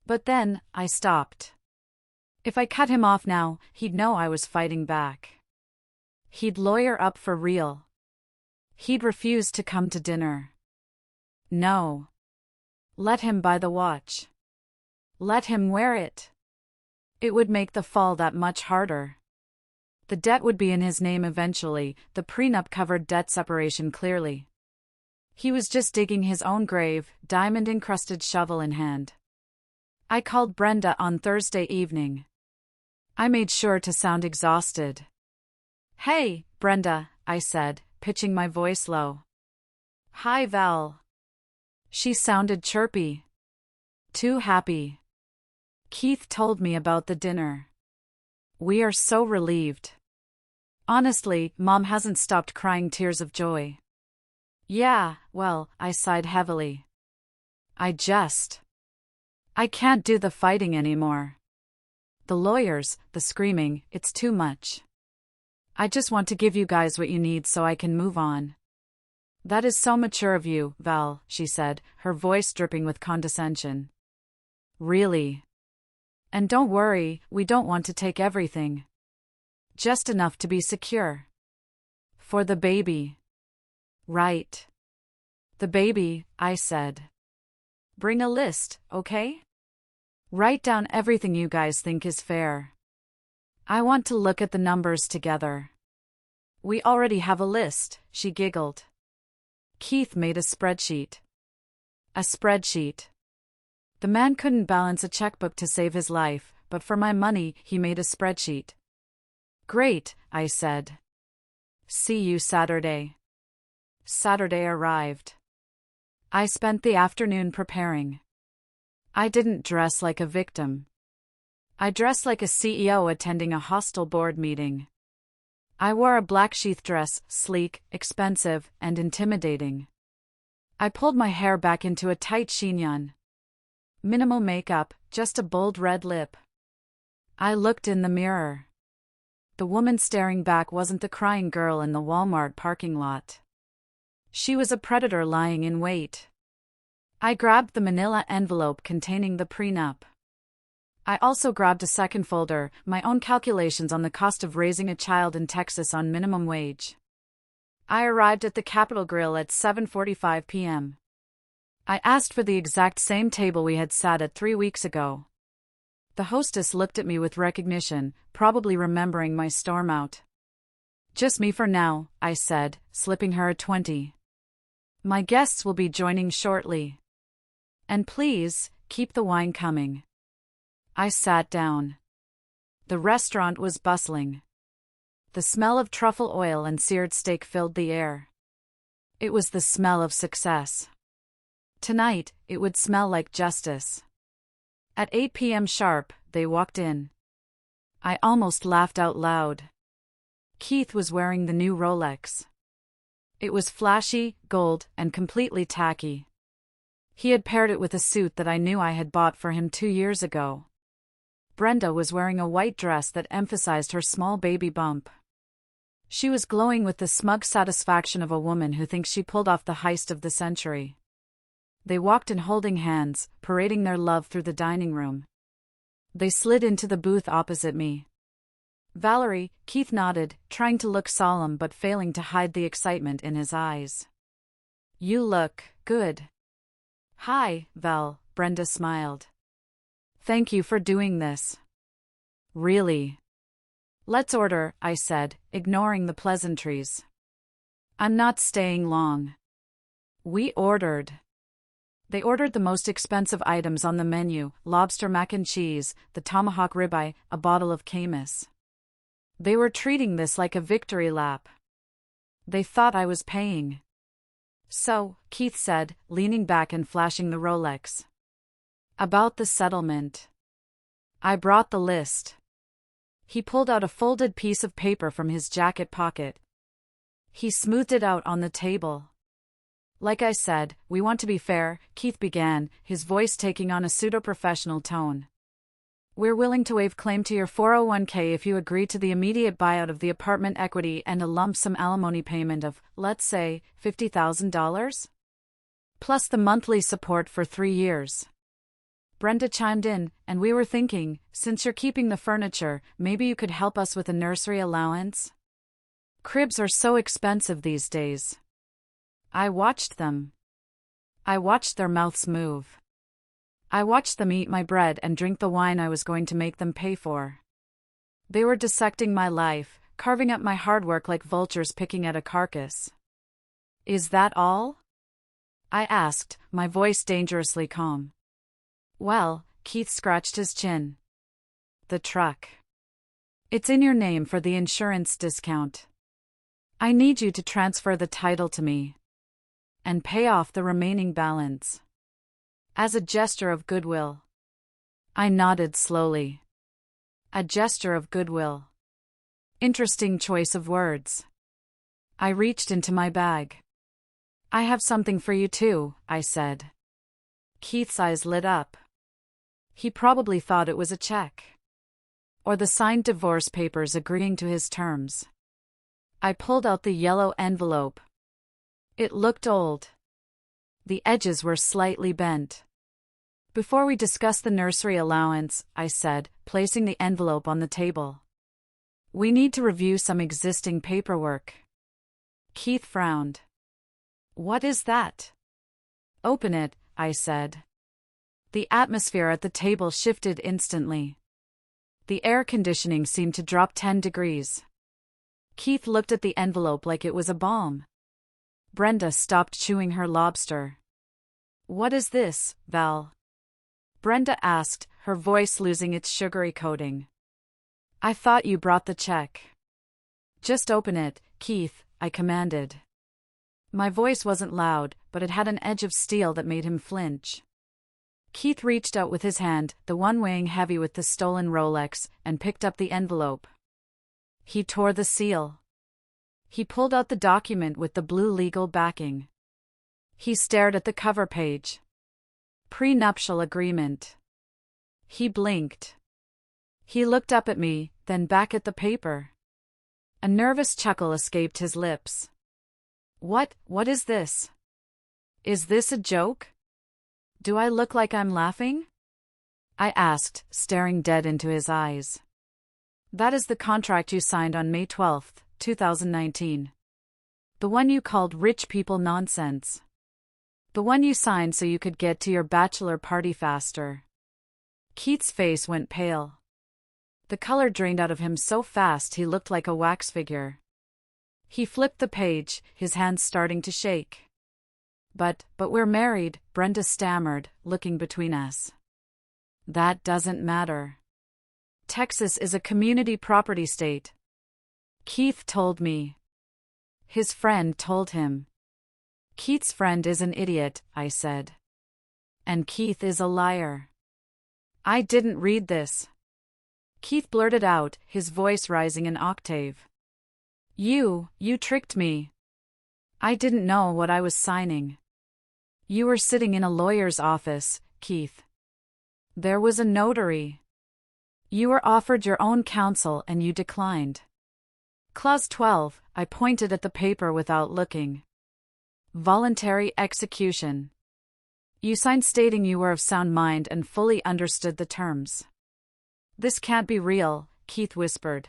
But then, I stopped. If I cut him off now, he'd know I was fighting back. He'd lawyer up for real. He'd refuse to come to dinner. No. Let him buy the watch. Let him wear it. It would make the fall that much harder. The debt would be in his name eventually, the prenup covered debt separation clearly. He was just digging his own grave, diamond-encrusted shovel in hand. I called Brenda on Thursday evening. I made sure to sound exhausted. Hey, Brenda, I said, pitching my voice low. Hi, Val. She sounded chirpy. Too happy. Keith told me about the dinner. We are so relieved. Honestly, Mom hasn't stopped crying tears of joy. Yeah, well, I sighed heavily. I can't do the fighting anymore. The lawyers, the screaming, it's too much. I just want to give you guys what you need so I can move on. That is so mature of you, Val, she said, her voice dripping with condescension. Really? And don't worry, we don't want to take everything. Just enough to be secure. For the baby. Right. The baby, I said. Bring a list, okay? Write down everything you guys think is fair. I want to look at the numbers together. We already have a list, she giggled. Keith made a spreadsheet. A spreadsheet. The man couldn't balance a checkbook to save his life, but for my money, he made a spreadsheet. Great, I said. See you Saturday. Saturday arrived. I spent the afternoon preparing. I didn't dress like a victim. I dressed like a CEO attending a hostile board meeting. I wore a black sheath dress, sleek, expensive, and intimidating. I pulled my hair back into a tight chignon. Minimal makeup, just a bold red lip. I looked in the mirror. The woman staring back wasn't the crying girl in the Walmart parking lot. She was a predator lying in wait. I grabbed the manila envelope containing the prenup. I also grabbed a second folder, my own calculations on the cost of raising a child in Texas on minimum wage. I arrived at the Capitol Grill at 7:45 p.m. I asked for the exact same table we had sat at 3 weeks ago. The hostess looked at me with recognition, probably remembering my storm out. "Just me for now," I said, slipping her a 20. "My guests will be joining shortly. And please, keep the wine coming." I sat down. The restaurant was bustling. The smell of truffle oil and seared steak filled the air. It was the smell of success. Tonight, it would smell like justice. At 8 p.m. sharp, they walked in. I almost laughed out loud. Keith was wearing the new Rolex. It was flashy, gold, and completely tacky. He had paired it with a suit that I knew I had bought for him 2 years ago. Brenda was wearing a white dress that emphasized her small baby bump. She was glowing with the smug satisfaction of a woman who thinks she pulled off the heist of the century. They walked in holding hands, parading their love through the dining room. They slid into the booth opposite me. "Valerie," Keith nodded, trying to look solemn but failing to hide the excitement in his eyes. "You look good." "Hi, Val," Brenda smiled. "Thank you for doing this." "Really?" "Let's order," I said, ignoring the pleasantries. "I'm not staying long." We ordered. They ordered the most expensive items on the menu: lobster mac and cheese, the tomahawk ribeye, a bottle of Camus. They were treating this like a victory lap. They thought I was paying. "So," Keith said, leaning back and flashing the Rolex. "About the settlement." I brought the list. He pulled out a folded piece of paper from his jacket pocket. He smoothed it out on the table. "Like I said, we want to be fair," Keith began, his voice taking on a pseudo-professional tone. "We're willing to waive claim to your 401k if you agree to the immediate buyout of the apartment equity and a lump sum alimony payment of, let's say, $50,000? Plus the monthly support for 3 years. Brenda chimed in, "And we were thinking, since you're keeping the furniture, maybe you could help us with a nursery allowance? Cribs are so expensive these days." I watched them. I watched their mouths move. I watched them eat my bread and drink the wine I was going to make them pay for. They were dissecting my life, carving up my hard work like vultures picking at a carcass. "Is that all?" I asked, my voice dangerously calm. "Well," Keith scratched his chin. "The truck. It's in your name for the insurance discount. I need you to transfer the title to me. And pay off the remaining balance. As a gesture of goodwill." I nodded slowly. A gesture of goodwill. Interesting choice of words. I reached into my bag. "I have something for you too," I said. Keith's eyes lit up. He probably thought it was a check. Or the signed divorce papers agreeing to his terms. I pulled out the yellow envelope. It looked old. The edges were slightly bent. "Before we discuss the nursery allowance," I said, placing the envelope on the table, "we need to review some existing paperwork." Keith frowned. "What is that?" "Open it," I said. The atmosphere at the table shifted instantly. The air conditioning seemed to drop 10 degrees. Keith looked at the envelope like it was a bomb. Brenda stopped chewing her lobster. "What is this, Val?" Brenda asked, her voice losing its sugary coating. "I thought you brought the check." "Just open it, Keith," I commanded. My voice wasn't loud, but it had an edge of steel that made him flinch. Keith reached out with his hand, the one weighing heavy with the stolen Rolex, and picked up the envelope. He tore the seal. He pulled out the document with the blue legal backing. He stared at the cover page. Prenuptial agreement. He blinked. He looked up at me, then back at the paper. A nervous chuckle escaped his lips. What is this? Is this a joke? Do I look like I'm laughing? I asked, staring dead into his eyes. That is the contract you signed on May 12, 2019. The one you called rich people nonsense. The one you signed so you could get to your bachelor party faster. Keith's face went pale. The color drained out of him so fast he looked like a wax figure. He flipped the page, his hands starting to shake. But we're married, Brenda stammered, looking between us. That doesn't matter. Texas is a community property state. Keith told me. His friend told him. Keith's friend is an idiot, I said. And Keith is a liar. I didn't read this. Keith blurted out, his voice rising an octave. You tricked me. I didn't know what I was signing. You were sitting in a lawyer's office, Keith. There was a notary. You were offered your own counsel and you declined. Clause 12, I pointed at the paper without looking. Voluntary execution. You signed stating you were of sound mind and fully understood the terms. This can't be real, Keith whispered.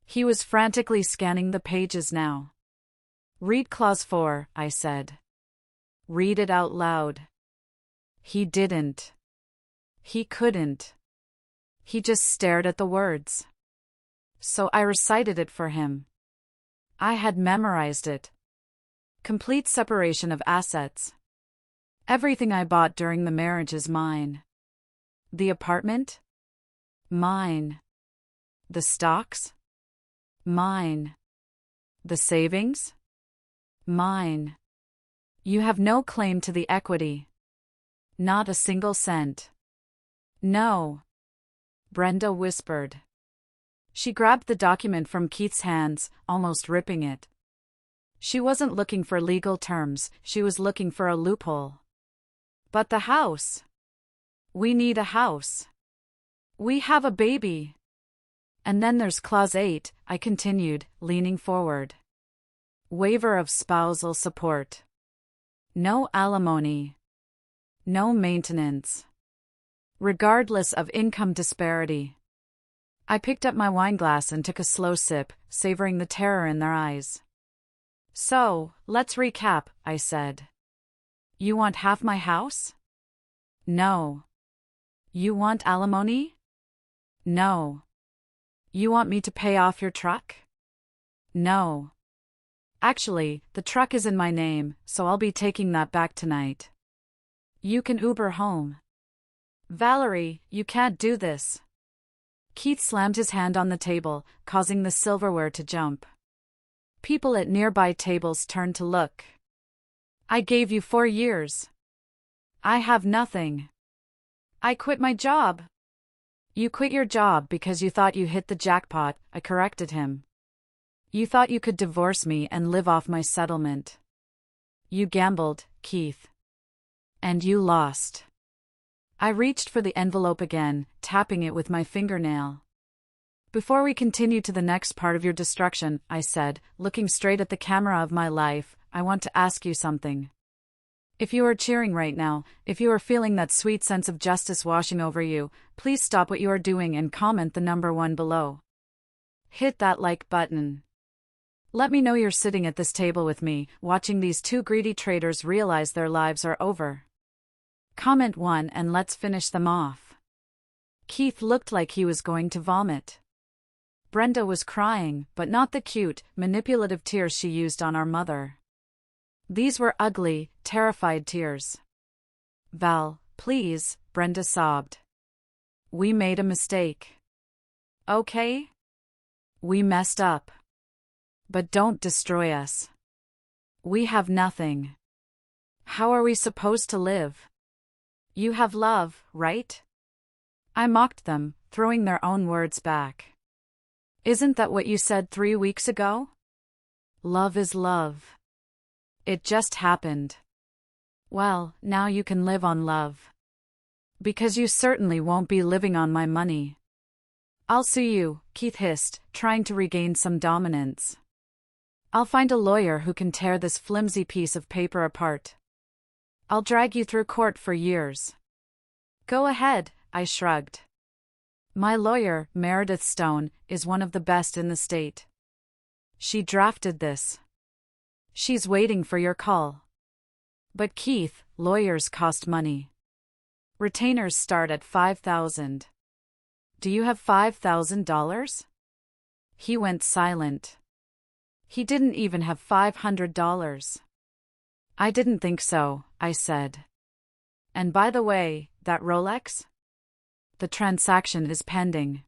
He was frantically scanning the pages now. Read clause 4, I said. Read it out loud. He didn't. He couldn't. He just stared at the words. So I recited it for him. I had memorized it. Complete separation of assets. Everything I bought during the marriage is mine. The apartment? Mine. The stocks? Mine. The savings? Mine. You have no claim to the equity. Not a single cent. No. Brenda whispered. She grabbed the document from Keith's hands, almost ripping it. She wasn't looking for legal terms, she was looking for a loophole. But the house. We need a house. We have a baby. And then there's clause 8, I continued, leaning forward. Waiver of spousal support. No alimony. No maintenance. Regardless of income disparity. I picked up my wineglass and took a slow sip, savoring the terror in their eyes. So, let's recap, I said. You want half my house? No. You want alimony? No. You want me to pay off your truck? No. Actually, the truck is in my name, so I'll be taking that back tonight. You can Uber home. Valerie, you can't do this. Keith slammed his hand on the table, causing the silverware to jump. People at nearby tables turned to look. I gave you 4 years. I have nothing. I quit my job. You quit your job because you thought you hit the jackpot, I corrected him. You thought you could divorce me and live off my settlement. You gambled, Keith. And you lost. I reached for the envelope again, tapping it with my fingernail. Before we continue to the next part of your destruction, I said, looking straight at the camera of my life, I want to ask you something. If you are cheering right now, if you are feeling that sweet sense of justice washing over you, please stop what you are doing and comment the number 1 below. Hit that like button. Let me know you're sitting at this table with me, watching these 2 greedy traitors realize their lives are over. Comment 1 and let's finish them off. Keith looked like he was going to vomit. Brenda was crying, but not the cute, manipulative tears she used on our mother. These were ugly, terrified tears. Val, please, Brenda sobbed. We made a mistake. Okay? We messed up. But don't destroy us. We have nothing. How are we supposed to live? You have love, right? I mocked them, throwing their own words back. Isn't that what you said 3 weeks ago? Love is love. It just happened. Well, now you can live on love. Because you certainly won't be living on my money. I'll sue you, Keith hissed, trying to regain some dominance. I'll find a lawyer who can tear this flimsy piece of paper apart. I'll drag you through court for years. Go ahead, I shrugged. My lawyer, Meredith Stone, is one of the best in the state. She drafted this. She's waiting for your call. But Keith, lawyers cost money. Retainers start at $5,000. Do you have $5,000? He went silent. He didn't even have $500. I didn't think so, I said. And by the way, that Rolex? The transaction is pending.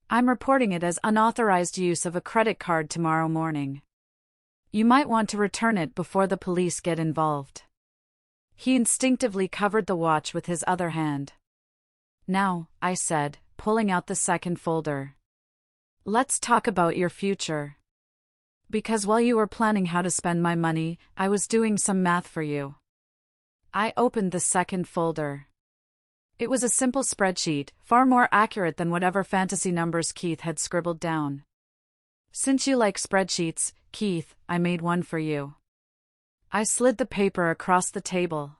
I'm reporting it as unauthorized use of a credit card tomorrow morning. You might want to return it before the police get involved. He instinctively covered the watch with his other hand. Now, I said, pulling out the second folder. Let's talk about your future. Because while you were planning how to spend my money, I was doing some math for you. I opened the second folder. It was a simple spreadsheet, far more accurate than whatever fantasy numbers Keith had scribbled down. Since you like spreadsheets, Keith, I made one for you. I slid the paper across the table.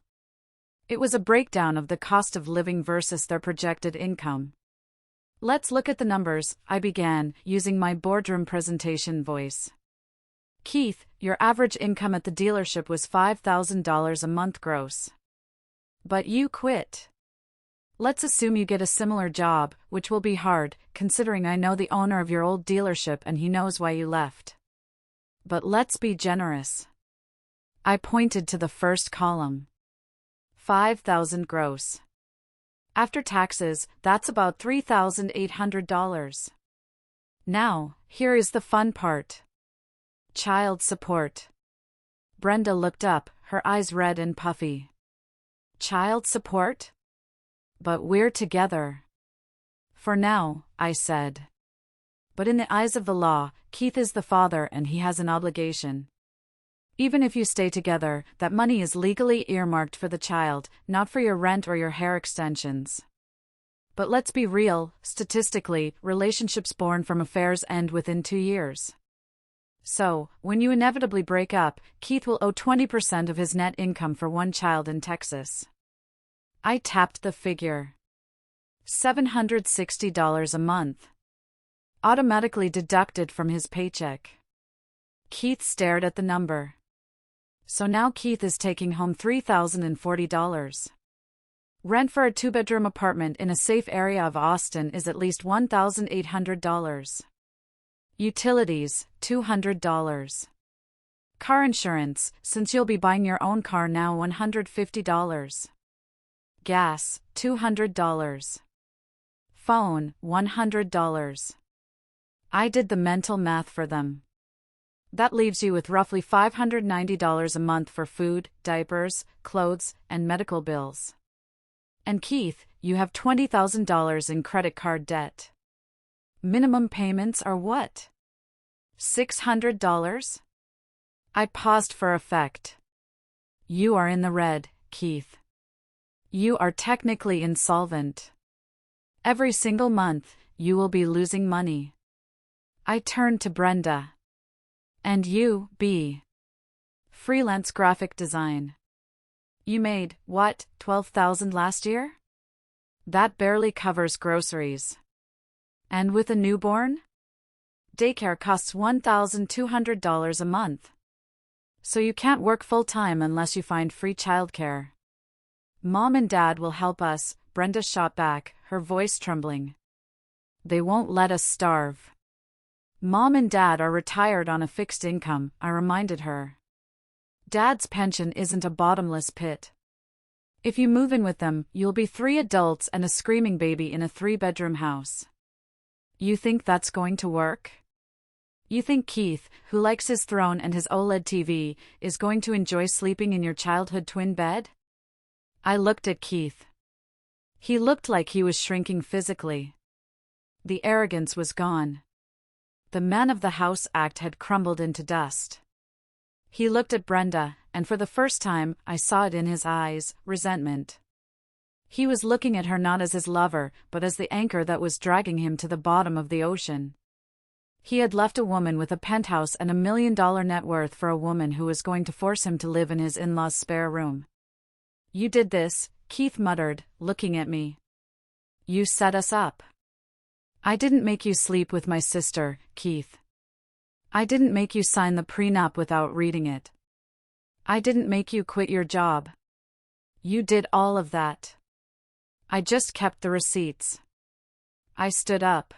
It was a breakdown of the cost of living versus their projected income. Let's look at the numbers, I began, using my boardroom presentation voice. Keith, your average income at the dealership was $5,000 a month gross. But you quit. Let's assume you get a similar job, which will be hard, considering I know the owner of your old dealership and he knows why you left. But let's be generous. I pointed to the first column. $5,000 gross. After taxes, that's about $3,800. Now, here is the fun part. Child support. Brenda looked up, her eyes red and puffy. Child support? But we're together. For now, I said. But in the eyes of the law, Keith is the father and he has an obligation. Even if you stay together, that money is legally earmarked for the child, not for your rent or your hair extensions. But let's be real, statistically, relationships born from affairs end within 2 years. So, when you inevitably break up, Keith will owe 20% of his net income for one child in Texas. I tapped the figure. $760 a month. Automatically deducted from his paycheck. Keith stared at the number. So now Keith is taking home $3,040. Rent for a 2-bedroom apartment in a safe area of Austin is at least $1,800. Utilities, $200. Car insurance, since you'll be buying your own car now, $150. Gas, $200. Phone, $100. I did the mental math for them. That leaves you with roughly $590 a month for food, diapers, clothes, and medical bills. And Keith, you have $20,000 in credit card debt. Minimum payments are what? $600? I paused for effect. You are in the red, Keith. You are technically insolvent. Every single month, you will be losing money. I turned to Brenda. And you, B. Freelance graphic design. You made, what, $12,000 last year? That barely covers groceries. And with a newborn? Daycare costs $1,200 a month. So you can't work full-time unless you find free childcare. Mom and Dad will help us, Brenda shot back, her voice trembling. They won't let us starve. Mom and Dad are retired on a fixed income, I reminded her. Dad's pension isn't a bottomless pit. If you move in with them, you'll be 3 adults and a screaming baby in a 3-bedroom house. You think that's going to work? You think Keith, who likes his throne and his OLED TV, is going to enjoy sleeping in your childhood twin bed? I looked at Keith. He looked like he was shrinking physically. The arrogance was gone. The man of the house act had crumbled into dust. He looked at Brenda, and for the first time, I saw it in his eyes, resentment. He was looking at her not as his lover, but as the anchor that was dragging him to the bottom of the ocean. He had left a woman with a penthouse and $1 million net worth for a woman who was going to force him to live in his in-laws' spare room. "You did this," Keith muttered, looking at me. "You set us up." "I didn't make you sleep with my sister, Keith. I didn't make you sign the prenup without reading it. I didn't make you quit your job. You did all of that. I just kept the receipts." I stood up.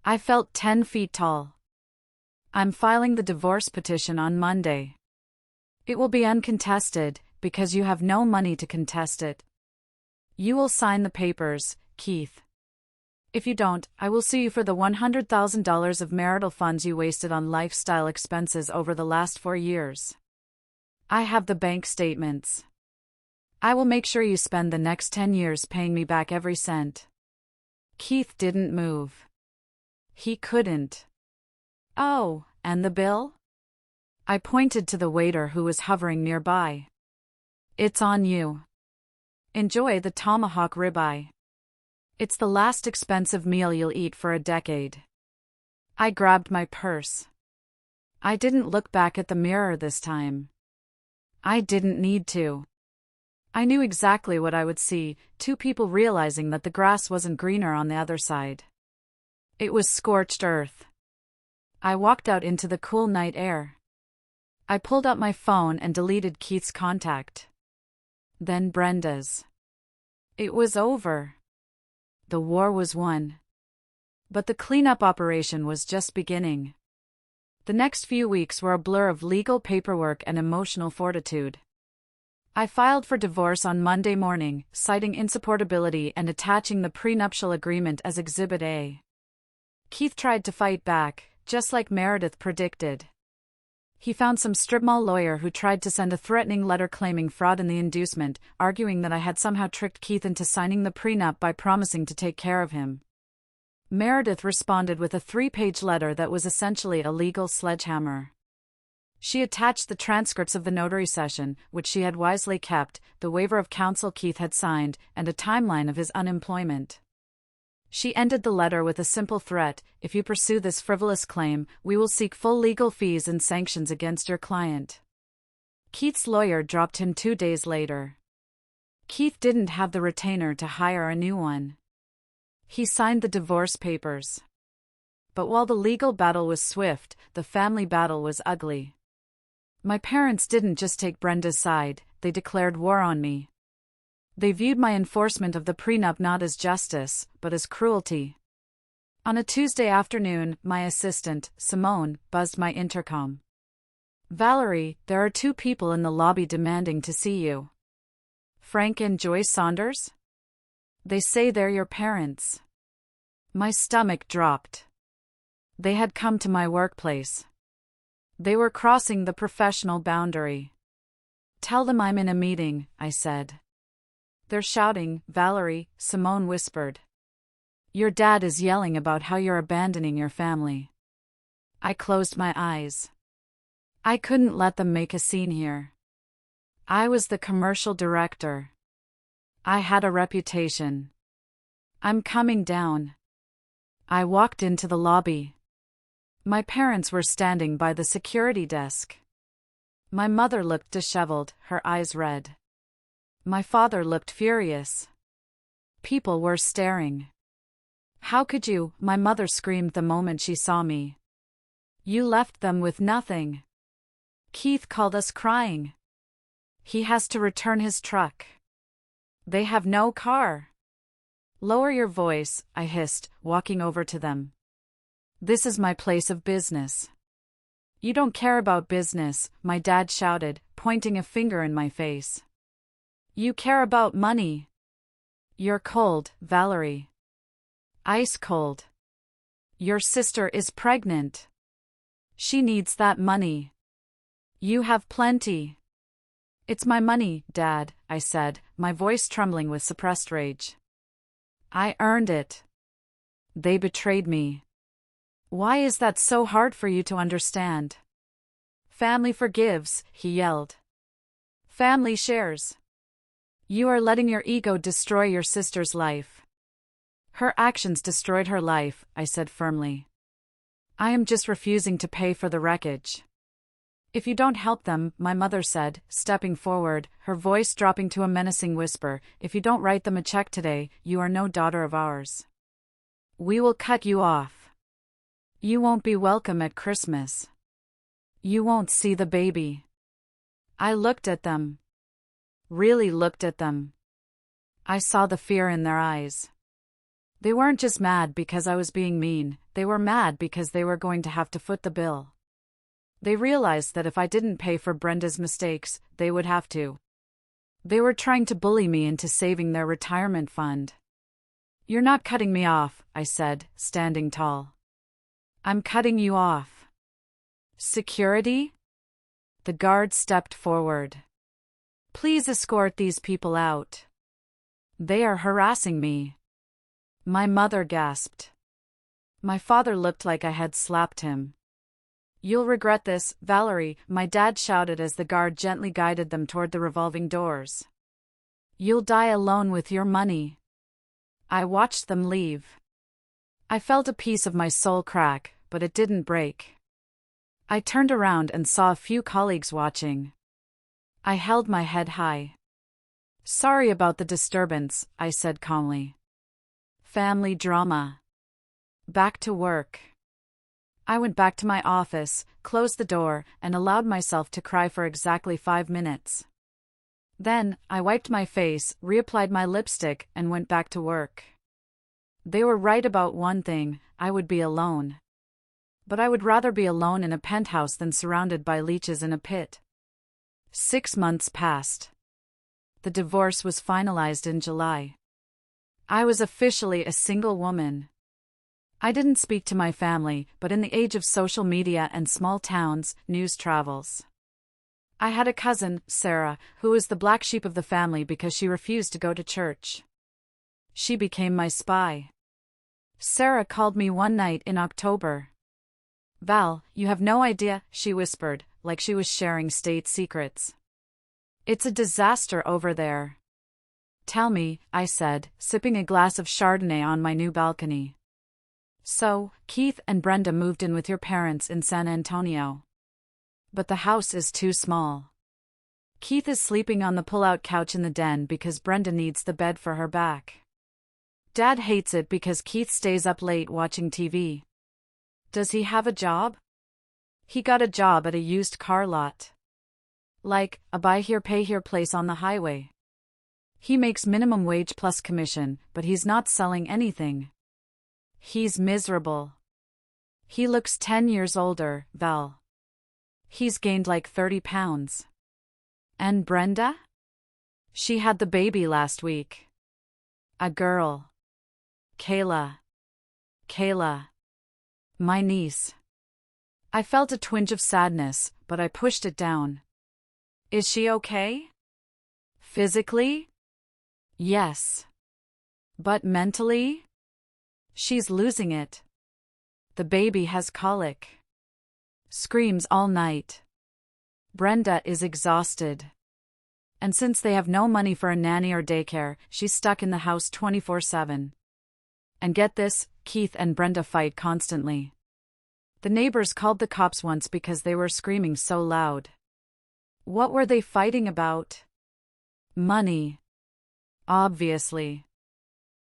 I felt 10 feet tall. "I'm filing the divorce petition on Monday. It will be uncontested, because you have no money to contest it. You will sign the papers, Keith. If you don't, I will sue you for the $100,000 of marital funds you wasted on lifestyle expenses over the last 4 years. I have the bank statements. I will make sure you spend the next 10 years paying me back every cent." Keith didn't move. He couldn't. "Oh, and the bill?" I pointed to the waiter who was hovering nearby. "It's on you. Enjoy the tomahawk ribeye. It's the last expensive meal you'll eat for a decade." I grabbed my purse. I didn't look back at the mirror this time. I didn't need to. I knew exactly what I would see, 2 people realizing that the grass wasn't greener on the other side. It was scorched earth. I walked out into the cool night air. I pulled out my phone and deleted Keith's contact. Then Brenda's. It was over. The war was won. But the cleanup operation was just beginning. The next few weeks were a blur of legal paperwork and emotional fortitude. I filed for divorce on Monday morning, citing insupportability and attaching the prenuptial agreement as Exhibit A. Keith tried to fight back, just like Meredith predicted. He found some strip mall lawyer who tried to send a threatening letter claiming fraud in the inducement, arguing that I had somehow tricked Keith into signing the prenup by promising to take care of him. Meredith responded with a 3-page letter that was essentially a legal sledgehammer. She attached the transcripts of the notary session, which she had wisely kept, the waiver of counsel Keith had signed, and a timeline of his unemployment. She ended the letter with a simple threat: "If you pursue this frivolous claim, we will seek full legal fees and sanctions against your client." Keith's lawyer dropped him 2 days later. Keith didn't have the retainer to hire a new one. He signed the divorce papers. But while the legal battle was swift, the family battle was ugly. My parents didn't just take Brenda's side, they declared war on me. They viewed my enforcement of the prenup not as justice, but as cruelty. On a Tuesday afternoon, my assistant, Simone, buzzed my intercom. "Valerie, there are 2 people in the lobby demanding to see you." "Frank and Joyce Saunders?" "They say they're your parents." My stomach dropped. They had come to my workplace. They were crossing the professional boundary. "Tell them I'm in a meeting," I said. "They're shouting, Valerie," Simone whispered. "Your dad is yelling about how you're abandoning your family." I closed my eyes. I couldn't let them make a scene here. I was the commercial director. I had a reputation. "I'm coming down." I walked into the lobby. My parents were standing by the security desk. My mother looked disheveled, her eyes red. My father looked furious. People were staring. "How could you?" my mother screamed the moment she saw me. "You left them with nothing. Keith called us crying. He has to return his truck. They have no car." "Lower your voice," I hissed, walking over to them. "This is my place of business." "You don't care about business," my dad shouted, pointing a finger in my face. "You care about money. You're cold, Valerie. Ice cold. Your sister is pregnant. She needs that money. You have plenty." "It's my money, Dad," I said, my voice trembling with suppressed rage. "I earned it. They betrayed me. Why is that so hard for you to understand?" "Family forgives," he yelled. Family shares. You are letting your ego destroy your sister's life. Her actions destroyed her life, I said firmly. I am just refusing to pay for the wreckage. If you don't help them, my mother said, stepping forward, her voice dropping to a menacing whisper, if you don't write them a check today, you are no daughter of ours. We will cut you off. You won't be welcome at Christmas. You won't see the baby. I looked at them. Really looked at them. I saw the fear in their eyes. They weren't just mad because I was being mean, they were mad because they were going to have to foot the bill. They realized that if I didn't pay for Brenda's mistakes, they would have to. They were trying to bully me into saving their retirement fund. You're not cutting me off, I said, standing tall. I'm cutting you off. Security? The guard stepped forward. Please escort these people out. They are harassing me. My mother gasped. My father looked like I had slapped him. You'll regret this, Valerie, my dad shouted as the guard gently guided them toward the revolving doors. You'll die alone with your money. I watched them leave. I felt a piece of my soul crack, but it didn't break. I turned around and saw a few colleagues watching. I held my head high. Sorry about the disturbance, I said calmly. Family drama. Back to work. I went back to my office, closed the door, and allowed myself to cry for exactly 5 minutes. Then, I wiped my face, reapplied my lipstick, and went back to work. They were right about one thing, I would be alone. But I would rather be alone in a penthouse than surrounded by leeches in a pit. 6 months passed. The divorce was finalized in July. I was officially a single woman. I didn't speak to my family, but in the age of social media and small towns, news travels. I had a cousin, Sarah, who was the black sheep of the family because she refused to go to church. She became my spy. Sarah called me one night in October. Val, you have no idea, she whispered, like she was sharing state secrets. It's a disaster over there. Tell me, I said, sipping a glass of Chardonnay on my new balcony. So, Keith and Brenda moved in with your parents in San Antonio. But the house is too small. Keith is sleeping on the pull-out couch in the den because Brenda needs the bed for her back. Dad hates it because Keith stays up late watching TV. Does he have a job? He got a job at a used car lot. Like, a buy here pay here place on the highway. He makes minimum wage plus commission, but he's not selling anything. He's miserable. He looks 10 years older, Val. He's gained like 30 pounds. And Brenda? She had the baby last week. A girl. Kayla. My niece. I felt a twinge of sadness, but I pushed it down. Is she okay? Physically? Yes. But mentally? She's losing it. The baby has colic. Screams all night. Brenda is exhausted. And since they have no money for a nanny or daycare, she's stuck in the house 24/7. And get this, Keith and Brenda fight constantly. The neighbors called the cops once because they were screaming so loud. What were they fighting about? Money. Obviously.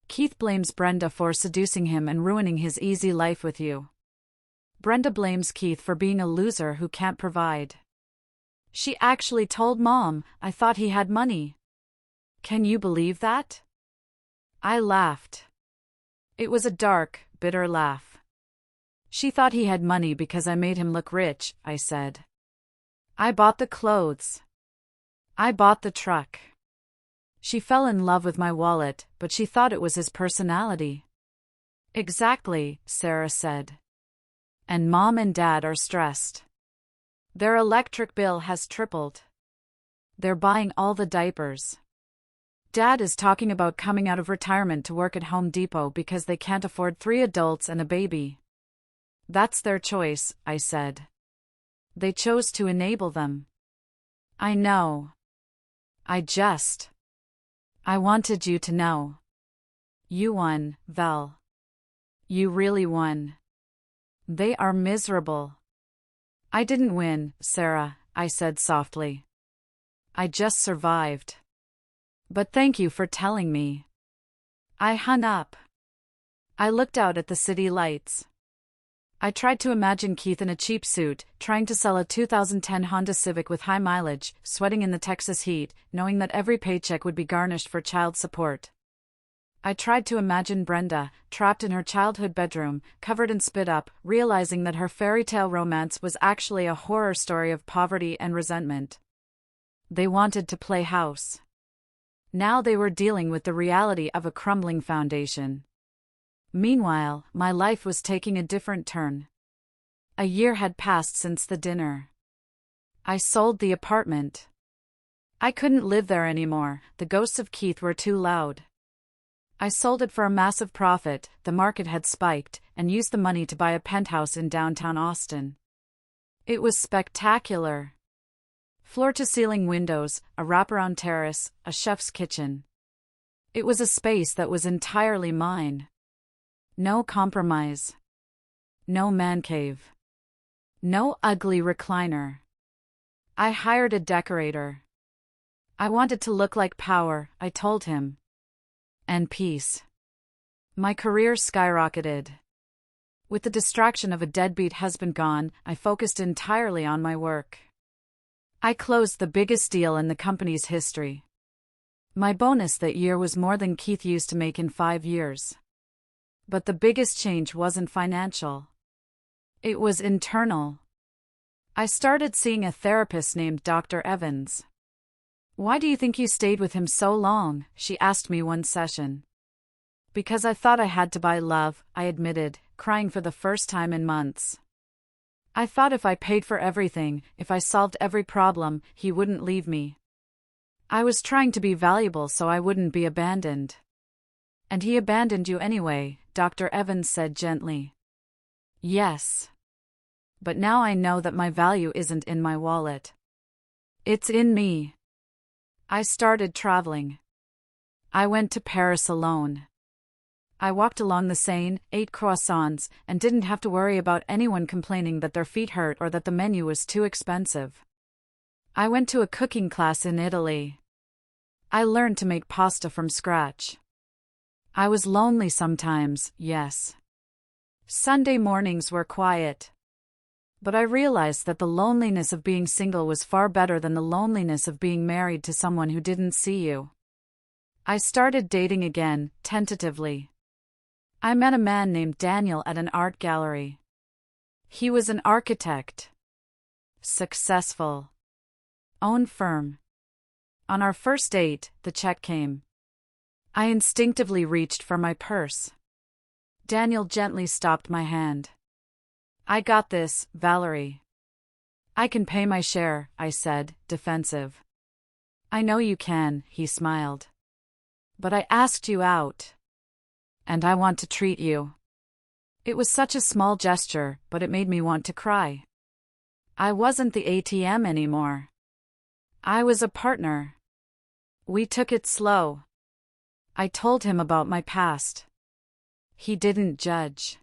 Keith blames Brenda for seducing him and ruining his easy life with you. Brenda blames Keith for being a loser who can't provide. She actually told Mom, I thought he had money. Can you believe that? I laughed. It was a dark, bitter laugh. She thought he had money because I made him look rich, I said. I bought the clothes. I bought the truck. She fell in love with my wallet, but she thought it was his personality. Exactly, Sarah said. And Mom and Dad are stressed. Their electric bill has tripled. They're buying all the diapers. Dad is talking about coming out of retirement to work at Home Depot because they can't afford 3 adults and a baby. That's their choice, I said. They chose to enable them. I know. I wanted you to know. You won, Val. You really won. They are miserable. I didn't win, Sarah, I said softly. I just survived. But thank you for telling me. I hung up. I looked out at the city lights. I tried to imagine Keith in a cheap suit, trying to sell a 2010 Honda Civic with high mileage, sweating in the Texas heat, knowing that every paycheck would be garnished for child support. I tried to imagine Brenda, trapped in her childhood bedroom, covered in spit up, realizing that her fairy tale romance was actually a horror story of poverty and resentment. They wanted to play house. Now they were dealing with the reality of a crumbling foundation. Meanwhile, my life was taking a different turn. A year had passed since the dinner. I sold the apartment. I couldn't live there anymore, the ghosts of Keith were too loud. I sold it for a massive profit, the market had spiked, and used the money to buy a penthouse in downtown Austin. It was spectacular. Floor-to-ceiling windows, a wraparound terrace, a chef's kitchen. It was a space that was entirely mine. No compromise. No man cave. No ugly recliner. I hired a decorator. I wanted to look like power, I told him. And peace. My career skyrocketed. With the distraction of a deadbeat husband gone, I focused entirely on my work. I closed the biggest deal in the company's history. My bonus that year was more than Keith used to make in 5 years. But the biggest change wasn't financial. It was internal. I started seeing a therapist named Dr. Evans. "Why do you think you stayed with him so long?" she asked me one session. "Because I thought I had to buy love," I admitted, crying for the first time in months. I thought if I paid for everything, if I solved every problem, he wouldn't leave me. I was trying to be valuable so I wouldn't be abandoned. "And he abandoned you anyway," Dr. Evans said gently. "Yes. But now I know that my value isn't in my wallet. It's in me." I started traveling. I went to Paris alone. I walked along the Seine, ate croissants, and didn't have to worry about anyone complaining that their feet hurt or that the menu was too expensive. I went to a cooking class in Italy. I learned to make pasta from scratch. I was lonely sometimes, yes. Sunday mornings were quiet. But I realized that the loneliness of being single was far better than the loneliness of being married to someone who didn't see you. I started dating again, tentatively. I met a man named Daniel at an art gallery. He was an architect. Successful. Own firm. On our first date, the check came. I instinctively reached for my purse. Daniel gently stopped my hand. "I got this, Valerie." "I can pay my share," I said, defensive. "I know you can," he smiled. "But I asked you out. And I want to treat you." It was such a small gesture, but it made me want to cry. I wasn't the ATM anymore. I was a partner. We took it slow. I told him about my past. He didn't judge.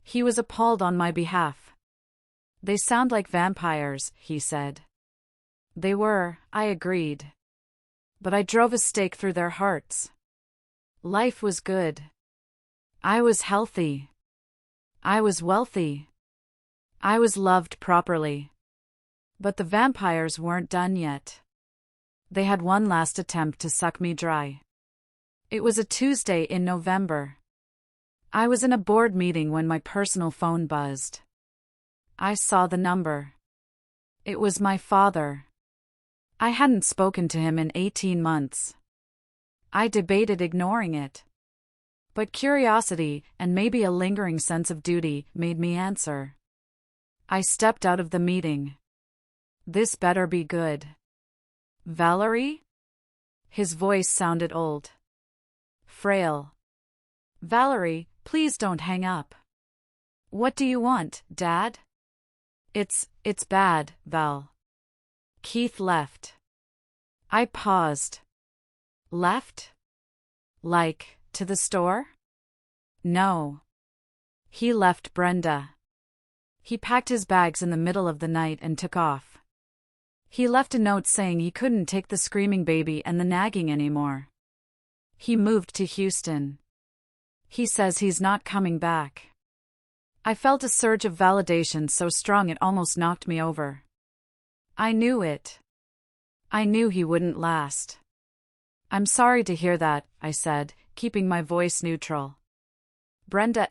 He was appalled on my behalf. "They sound like vampires," he said. They were, I agreed. But I drove a stake through their hearts. Life was good. I was healthy. I was wealthy. I was loved properly. But the vampires weren't done yet. They had one last attempt to suck me dry. It was a Tuesday in November. I was in a board meeting when my personal phone buzzed. I saw the number. It was my father. I hadn't spoken to him in 18 months. I debated ignoring it. But curiosity, and maybe a lingering sense of duty, made me answer. I stepped out of the meeting. "This better be good." "Valerie?" His voice sounded old. Frail. "Valerie, please don't hang up." "What do you want, Dad?" It's bad, Val. Keith left. I paused. Left? Like, to the store? No. He left Brenda. He packed his bags in the middle of the night and took off. He left a note saying he couldn't take the screaming baby and the nagging anymore. He moved to Houston. He says he's not coming back. I felt a surge of validation so strong it almost knocked me over. I knew it. I knew he wouldn't last. I'm sorry to hear that, I said, keeping my voice neutral. Brenda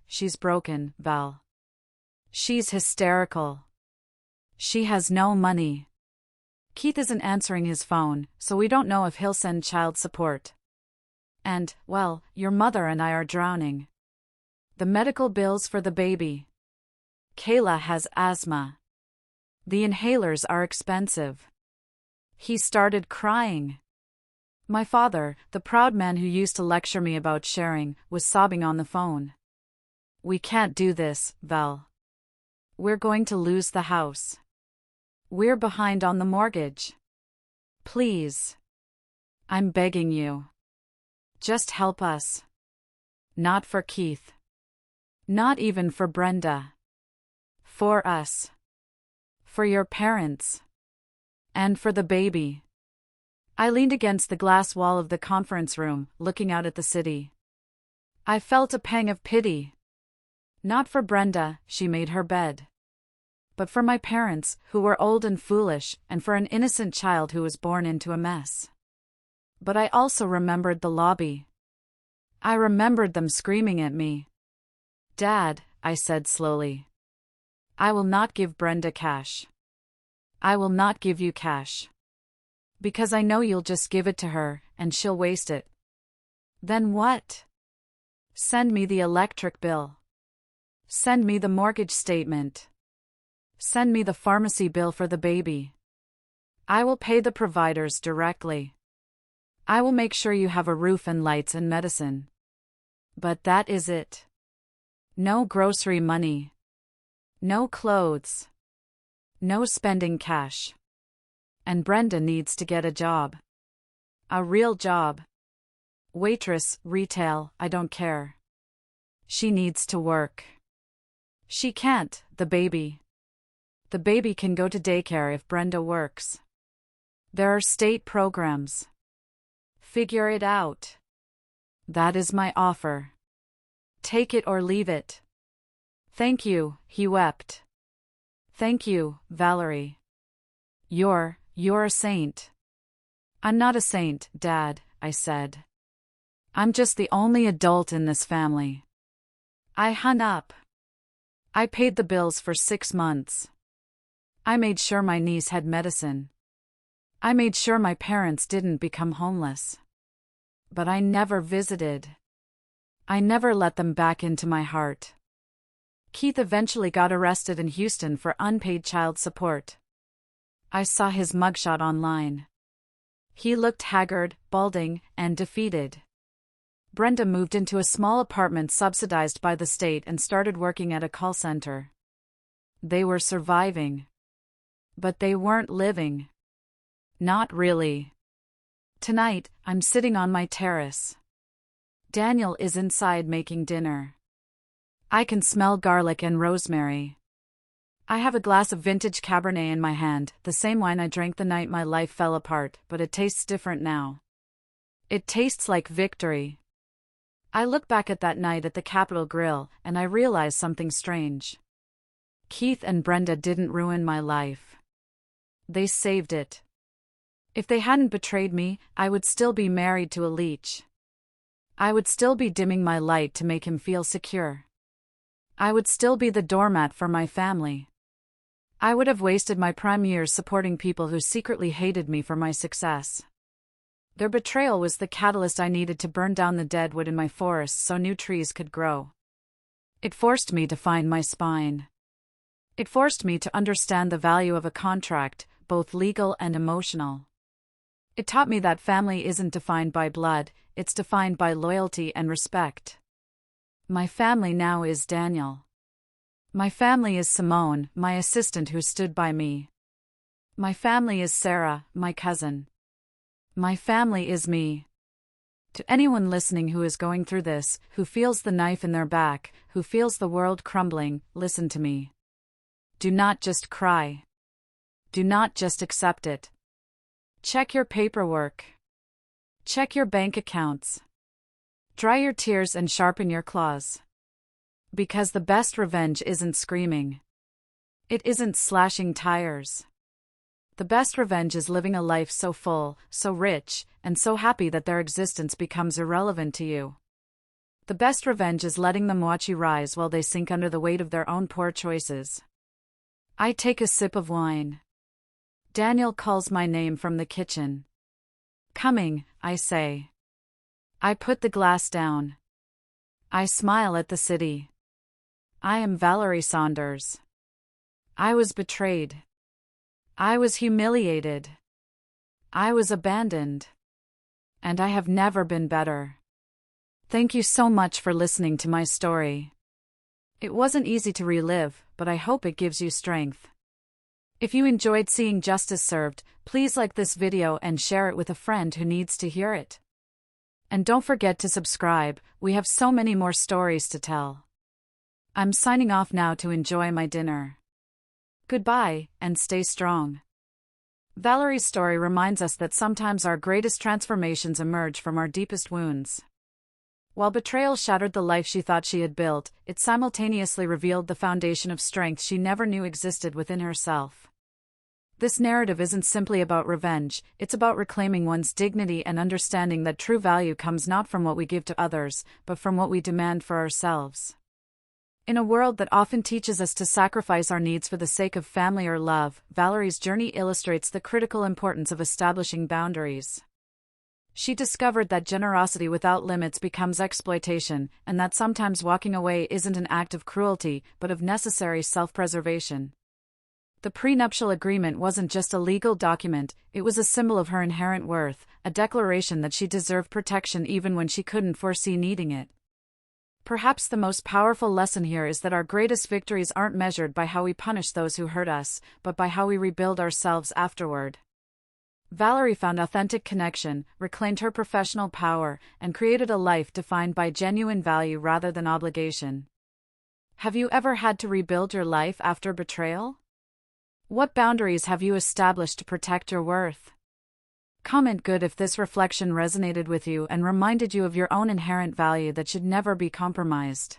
she's broken, Val. She's hysterical. She has no money. Keith isn't answering his phone, so we don't know if he'll send child support. And, well, your mother and I are drowning. The medical bills for the baby. Kayla has asthma. The inhalers are expensive. He started crying. My father, the proud man who used to lecture me about sharing, was sobbing on the phone. We can't do this, Val. We're going to lose the house. We're behind on the mortgage. Please. I'm begging you. Just help us. Not for Keith. Not even for Brenda. For us. For your parents. And for the baby. I leaned against the glass wall of the conference room, looking out at the city. I felt a pang of pity. Not for Brenda, she made her bed. But for my parents, who were old and foolish, and for an innocent child who was born into a mess. But I also remembered the lobby. I remembered them screaming at me. Dad, I said slowly. I will not give Brenda cash. I will not give you cash. Because I know you'll just give it to her, and she'll waste it. Then what? Send me the electric bill. Send me the mortgage statement. Send me the pharmacy bill for the baby. I will pay the providers directly. I will make sure you have a roof and lights and medicine. But that is it. No grocery money. No clothes. No spending cash. And Brenda needs to get a job. A real job. Waitress, retail, I don't care. She needs to work. She can't, the baby. The baby can go to daycare if Brenda works. There are state programs. Figure it out. That is my offer. Take it or leave it. Thank you, he wept. Thank you, Valerie. You're a saint. I'm not a saint, Dad, I said. I'm just the only adult in this family. I hung up. I paid the bills for 6 months. I made sure my niece had medicine. I made sure my parents didn't become homeless. But I never visited. I never let them back into my heart. Keith eventually got arrested in Houston for unpaid child support. I saw his mugshot online. He looked haggard, balding, and defeated. Brenda moved into a small apartment subsidized by the state and started working at a call center. They were surviving. But they weren't living. Not really. Tonight, I'm sitting on my terrace. Daniel is inside making dinner. I can smell garlic and rosemary. I have a glass of vintage Cabernet in my hand, the same wine I drank the night my life fell apart, but it tastes different now. It tastes like victory. I look back at that night at the Capitol Grill, and I realize something strange. Keith and Brenda didn't ruin my life. They saved it. If they hadn't betrayed me, I would still be married to a leech. I would still be dimming my light to make him feel secure. I would still be the doormat for my family. I would have wasted my prime years supporting people who secretly hated me for my success. Their betrayal was the catalyst I needed to burn down the dead wood in my forests so new trees could grow. It forced me to find my spine. It forced me to understand the value of a contract, both legal and emotional. It taught me that family isn't defined by blood, it's defined by loyalty and respect. My family now is Daniel. My family is Simone, my assistant who stood by me. My family is Sarah, my cousin. My family is me. To anyone listening who is going through this, who feels the knife in their back, who feels the world crumbling, listen to me. Do not just cry. Do not just accept it. Check your paperwork. Check your bank accounts. Dry your tears and sharpen your claws. Because the best revenge isn't screaming. It isn't slashing tires. The best revenge is living a life so full, so rich, and so happy that their existence becomes irrelevant to you. The best revenge is letting them watch you rise while they sink under the weight of their own poor choices. I take a sip of wine. Daniel calls my name from the kitchen. Coming, I say. I put the glass down. I smile at the city. I am Valerie Saunders. I was betrayed. I was humiliated. I was abandoned. And I have never been better. Thank you so much for listening to my story. It wasn't easy to relive, but I hope it gives you strength. If you enjoyed seeing justice served, please like this video and share it with a friend who needs to hear it. And don't forget to subscribe, we have so many more stories to tell. I'm signing off now to enjoy my dinner. Goodbye, and stay strong. Valerie's story reminds us that sometimes our greatest transformations emerge from our deepest wounds. While betrayal shattered the life she thought she had built, it simultaneously revealed the foundation of strength she never knew existed within herself. This narrative isn't simply about revenge, it's about reclaiming one's dignity and understanding that true value comes not from what we give to others, but from what we demand for ourselves. In a world that often teaches us to sacrifice our needs for the sake of family or love, Valerie's journey illustrates the critical importance of establishing boundaries. She discovered that generosity without limits becomes exploitation, and that sometimes walking away isn't an act of cruelty, but of necessary self-preservation. The prenuptial agreement wasn't just a legal document, it was a symbol of her inherent worth, a declaration that she deserved protection even when she couldn't foresee needing it. Perhaps the most powerful lesson here is that our greatest victories aren't measured by how we punish those who hurt us, but by how we rebuild ourselves afterward. Valerie found authentic connection, reclaimed her professional power, and created a life defined by genuine value rather than obligation. Have you ever had to rebuild your life after betrayal? What boundaries have you established to protect your worth? Comment good if this reflection resonated with you and reminded you of your own inherent value that should never be compromised.